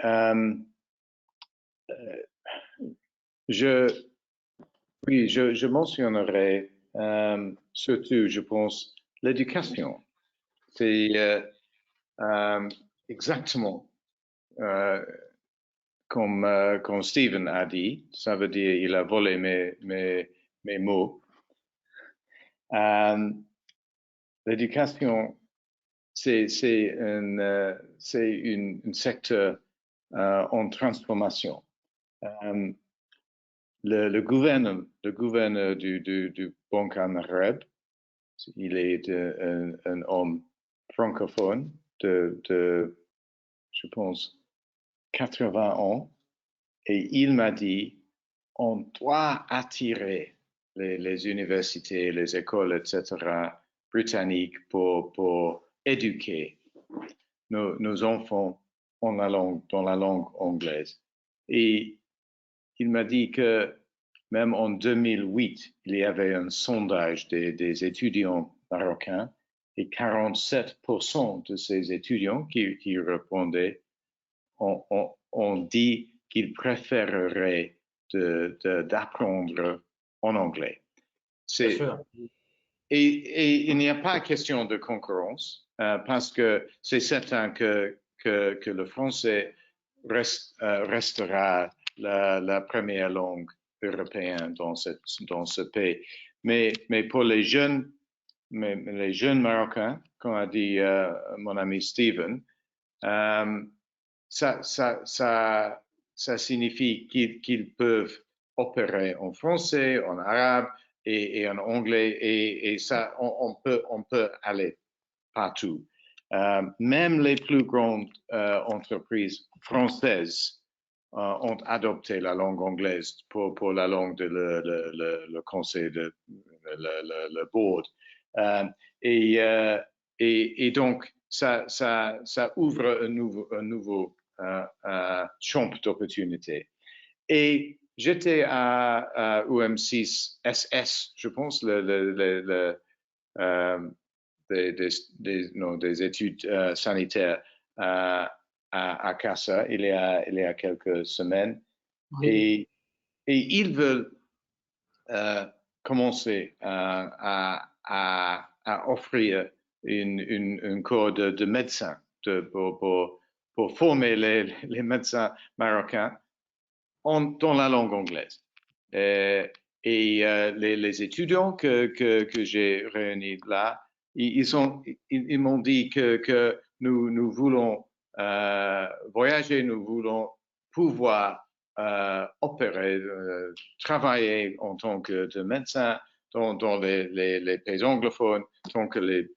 je mentionnerai surtout, je pense, l'éducation. C'est exactement comme Stephen a dit, ça veut dire il a volé mes mots. L'éducation, c'est un secteur en transformation. Le gouverneur du Banque Maghreb, il est un homme francophone de, je pense, 80 ans, et il m'a dit, on doit attirer les universités, les écoles, etc., britanniques pour éduquer nos enfants dans la langue anglaise. Et il m'a dit que même en 2008, il y avait un sondage des étudiants marocains et 47% de ces étudiants qui répondaient ont dit qu'ils préféreraient d'apprendre en anglais. Et il n'y a pas question de concurrence parce que c'est certain que le français restera la première langue européenne dans ce pays. Mais pour les jeunes Marocains, comme a dit mon ami Stephen, ça signifie qu'ils peuvent opérer en français, en arabe et en anglais, et ça, on peut aller partout. Même les plus grandes entreprises françaises ont adopté la langue anglaise pour la langue de le conseil de le board. Et donc, ça ouvre un nouveau champ d'opportunité. Et j'étais à UM6 SS, je pense, des études sanitaires à Casa il y a quelques semaines. Oui. Et ils veulent commencer à offrir un cours de médecin pour former les médecins marocains dans la langue anglaise. Et les étudiants que j'ai réunis là, ils m'ont dit que nous voulons voyager, nous voulons pouvoir opérer, travailler en tant que médecin dans les pays anglophones, tant que les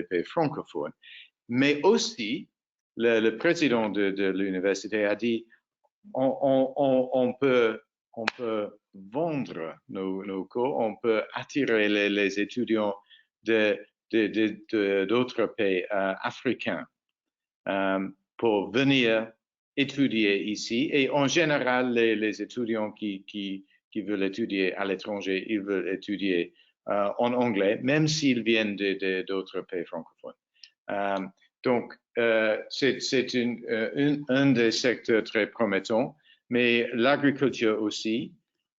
pays francophones. Mais aussi, le président de l'université a dit on peut vendre nos cours, on peut attirer les étudiants d'autres pays africains pour venir étudier ici. Et en général, les étudiants qui veulent étudier à l'étranger, ils veulent étudier en anglais, même s'ils viennent d'autres pays francophones. Donc, c'est un des secteurs très promettants, mais l'agriculture aussi.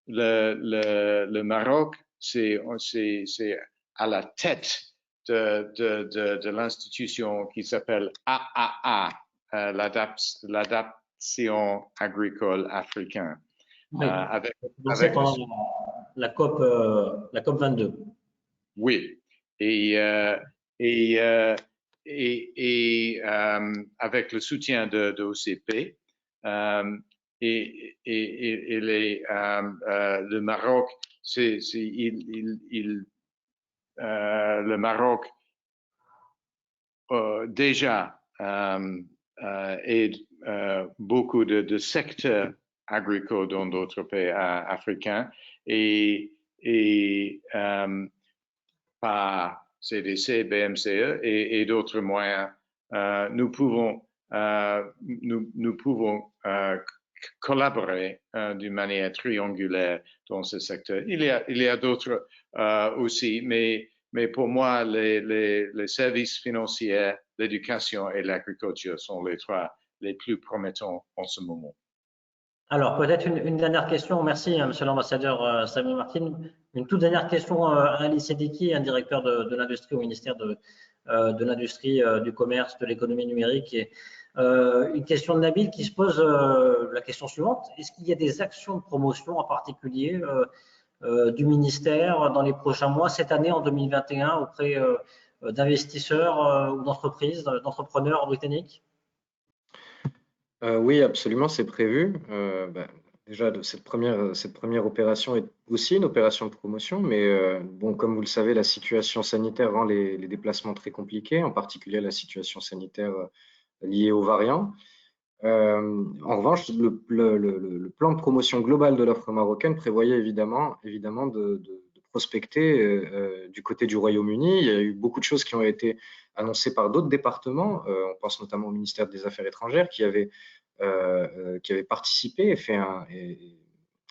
Le Maroc, c'est à la tête de l'institution qui s'appelle AAA, l'adaptation agricole africaine. Oui, avec la COP 22. Oui, et avec le soutien de OCP, le Maroc, le Maroc déjà aide beaucoup de secteurs agricoles dans d'autres pays africains et par CDC, BMCE et d'autres moyens, nous pouvons collaborer d'une manière triangulaire dans ce secteur. Il y a d'autres aussi, mais pour moi, les services financiers, l'éducation et l'agriculture sont les trois les plus promettants en ce moment. Alors, peut-être une dernière question. Merci, monsieur l'ambassadeur Samuel Martin. Une toute dernière question à Ali Seddiqui, un directeur de l'industrie au ministère de l'industrie, du commerce, de l'économie numérique. Et, une question de Nabil qui se pose la question suivante. Est-ce qu'il y a des actions de promotion en particulier du ministère dans les prochains mois, cette année en 2021, auprès d'investisseurs ou d'entreprises, d'entrepreneurs britanniques? Oui, absolument, c'est prévu. Déjà, cette première opération est aussi une opération de promotion, mais bon, comme vous le savez, la situation sanitaire rend les déplacements très compliqués, en particulier la situation sanitaire liée aux variants. En revanche, le plan de promotion global de l'offre marocaine prévoyait évidemment de prospecter du côté du Royaume-Uni. Il y a eu beaucoup de choses qui ont été annoncées par d'autres départements. On pense notamment au ministère des Affaires étrangères qui avait participé et fait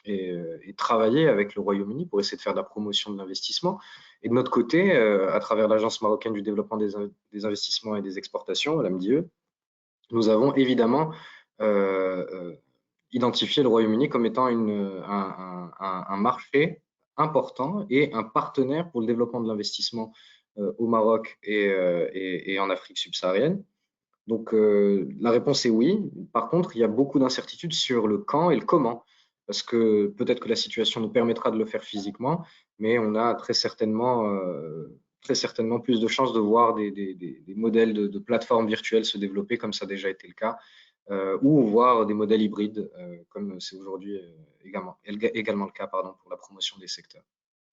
et travaillé avec le Royaume-Uni pour essayer de faire de la promotion de l'investissement. Et de notre côté, à travers l'Agence marocaine du développement des investissements et des exportations, la MDIE, nous avons évidemment identifié le Royaume-Uni comme étant un marché important et un partenaire pour le développement de l'investissement au Maroc et en Afrique subsaharienne. Donc, la réponse est oui. Par contre, il y a beaucoup d'incertitudes sur le quand et le comment, parce que peut-être que la situation nous permettra de le faire physiquement, mais on a très certainement plus de chances de voir des modèles de plateformes virtuelles se développer, comme ça a déjà été le cas, ou voir des modèles hybrides, comme c'est aujourd'hui également le cas pour la promotion des secteurs.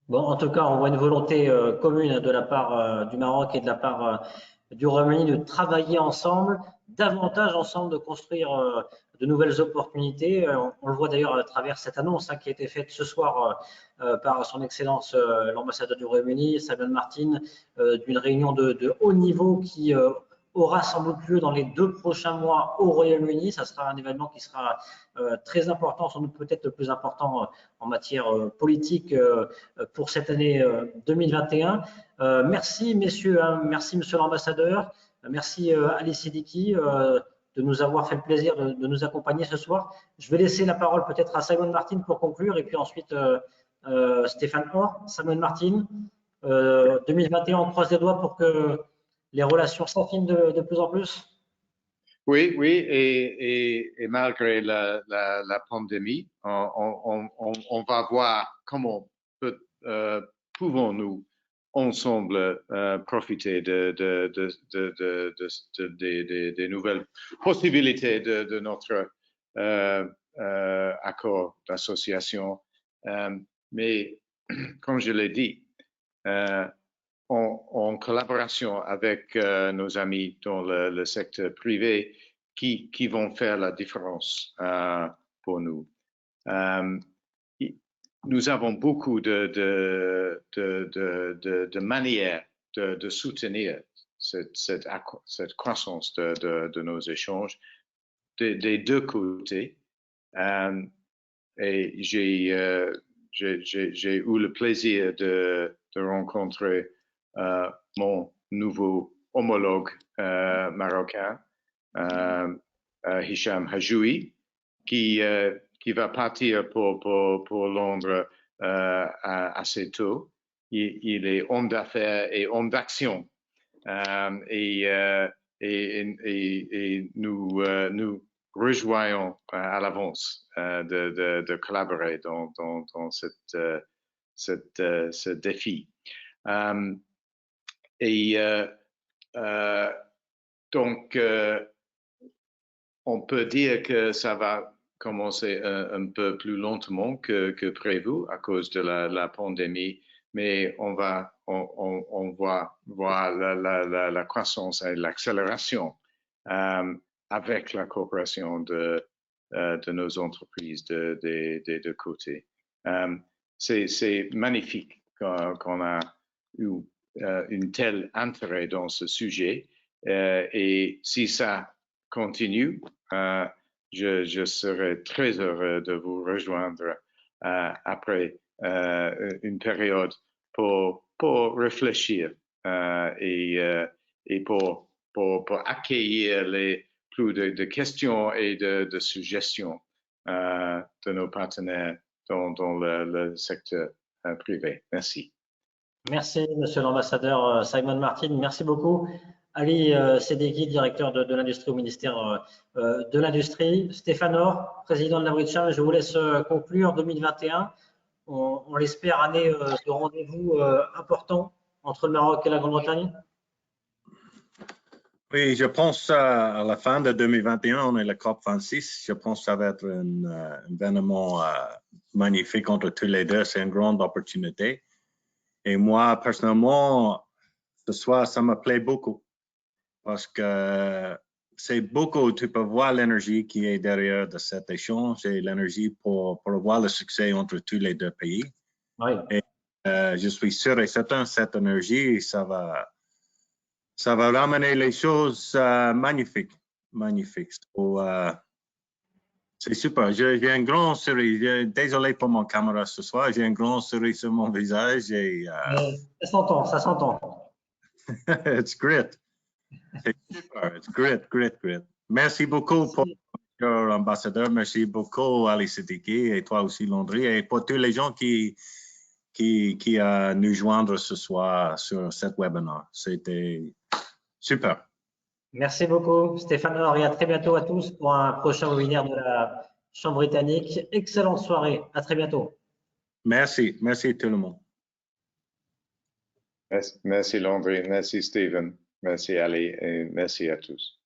Bon, en tout cas, on voit une volonté commune de la part du Maroc et de la part du Royaume-Uni de travailler ensemble, davantage ensemble, de construire de nouvelles opportunités. On le voit d'ailleurs à travers cette annonce qui a été faite ce soir par son Excellence l'ambassadeur du Royaume-Uni, Samuel Martin, d'une réunion de haut niveau qui aura sans doute lieu dans les 2 prochains mois au Royaume-Uni. Ça sera un événement qui sera très important, sans doute peut-être le plus important en matière politique pour cette année 2021. Merci messieurs, merci monsieur l'ambassadeur, merci Ali Seddiqui de nous avoir fait le plaisir de nous accompagner ce soir. Je vais laisser la parole peut-être à Samuel Martin pour conclure et puis ensuite Stéphane Or. Samuel Martin, 2021, on croise les doigts pour que les relations s'affinent de plus en plus. Oui, et malgré la pandémie, on va voir comment pouvons-nous ensemble profiter des nouvelles possibilités de notre accord d'association. Mais comme je l'ai dit, en collaboration avec nos amis dans le secteur privé qui vont faire la différence pour nous. Nous avons beaucoup de manières de soutenir cette croissance de nos échanges des 2 côtés. Et j'ai eu le plaisir de rencontrer mon nouveau homologue marocain, Hicham Hajoui, qui va partir pour Londres assez tôt. Il est homme d'affaires et homme d'action. Et nous rejoignons à l'avance de collaborer dans ce défi. Donc, on peut dire que ça va commencé un peu plus lentement que prévu à cause de la pandémie, mais on va voir la croissance et l'accélération avec la coopération de nos entreprises des deux côtés. C'est magnifique qu'on a eu un tel intérêt dans ce sujet et si ça continue, je serai très heureux de vous rejoindre après une période pour réfléchir et pour accueillir les plus de questions et de suggestions de nos partenaires dans le secteur privé. Merci. Merci, monsieur l'ambassadeur Simon Martin. Merci beaucoup. Ali Sedeghi, directeur de l'industrie au ministère de l'Industrie. Stéphane Or, président de la BRICHAM, je vous laisse conclure 2021. On l'espère, année de rendez-vous important entre le Maroc et la Grande-Bretagne. Oui, je pense à la fin de 2021, on est la COP26. Je pense que ça va être un événement magnifique entre tous les deux. C'est une grande opportunité. Et moi, personnellement, ce soir, ça me plaît beaucoup parce que c'est beaucoup, tu peux voir l'énergie qui est derrière de cet échange et l'énergie pour voir le succès entre tous les deux pays. Oui. Et je suis sûr et certain que cette énergie, ça va ramener les choses magnifiques. C'est super. J'ai un grand sourire. Désolé pour mon caméra ce soir. J'ai un grand sourire sur mon visage. Et, ça s'entend, ça s'entend. It's great. C'est super. It's great. Merci beaucoup pour l'ambassadeur. Merci beaucoup, Ali Sedeghi, et toi aussi, Landry, et pour tous les gens qui nous joindre ce soir sur cet webinaire. C'était super. Merci beaucoup, Stéphane Or, et à très bientôt à tous pour un prochain webinaire de la Chambre britannique. Excellente soirée. À très bientôt. Merci tout le monde. Merci Landry, merci Stephen, merci Ali et merci à tous.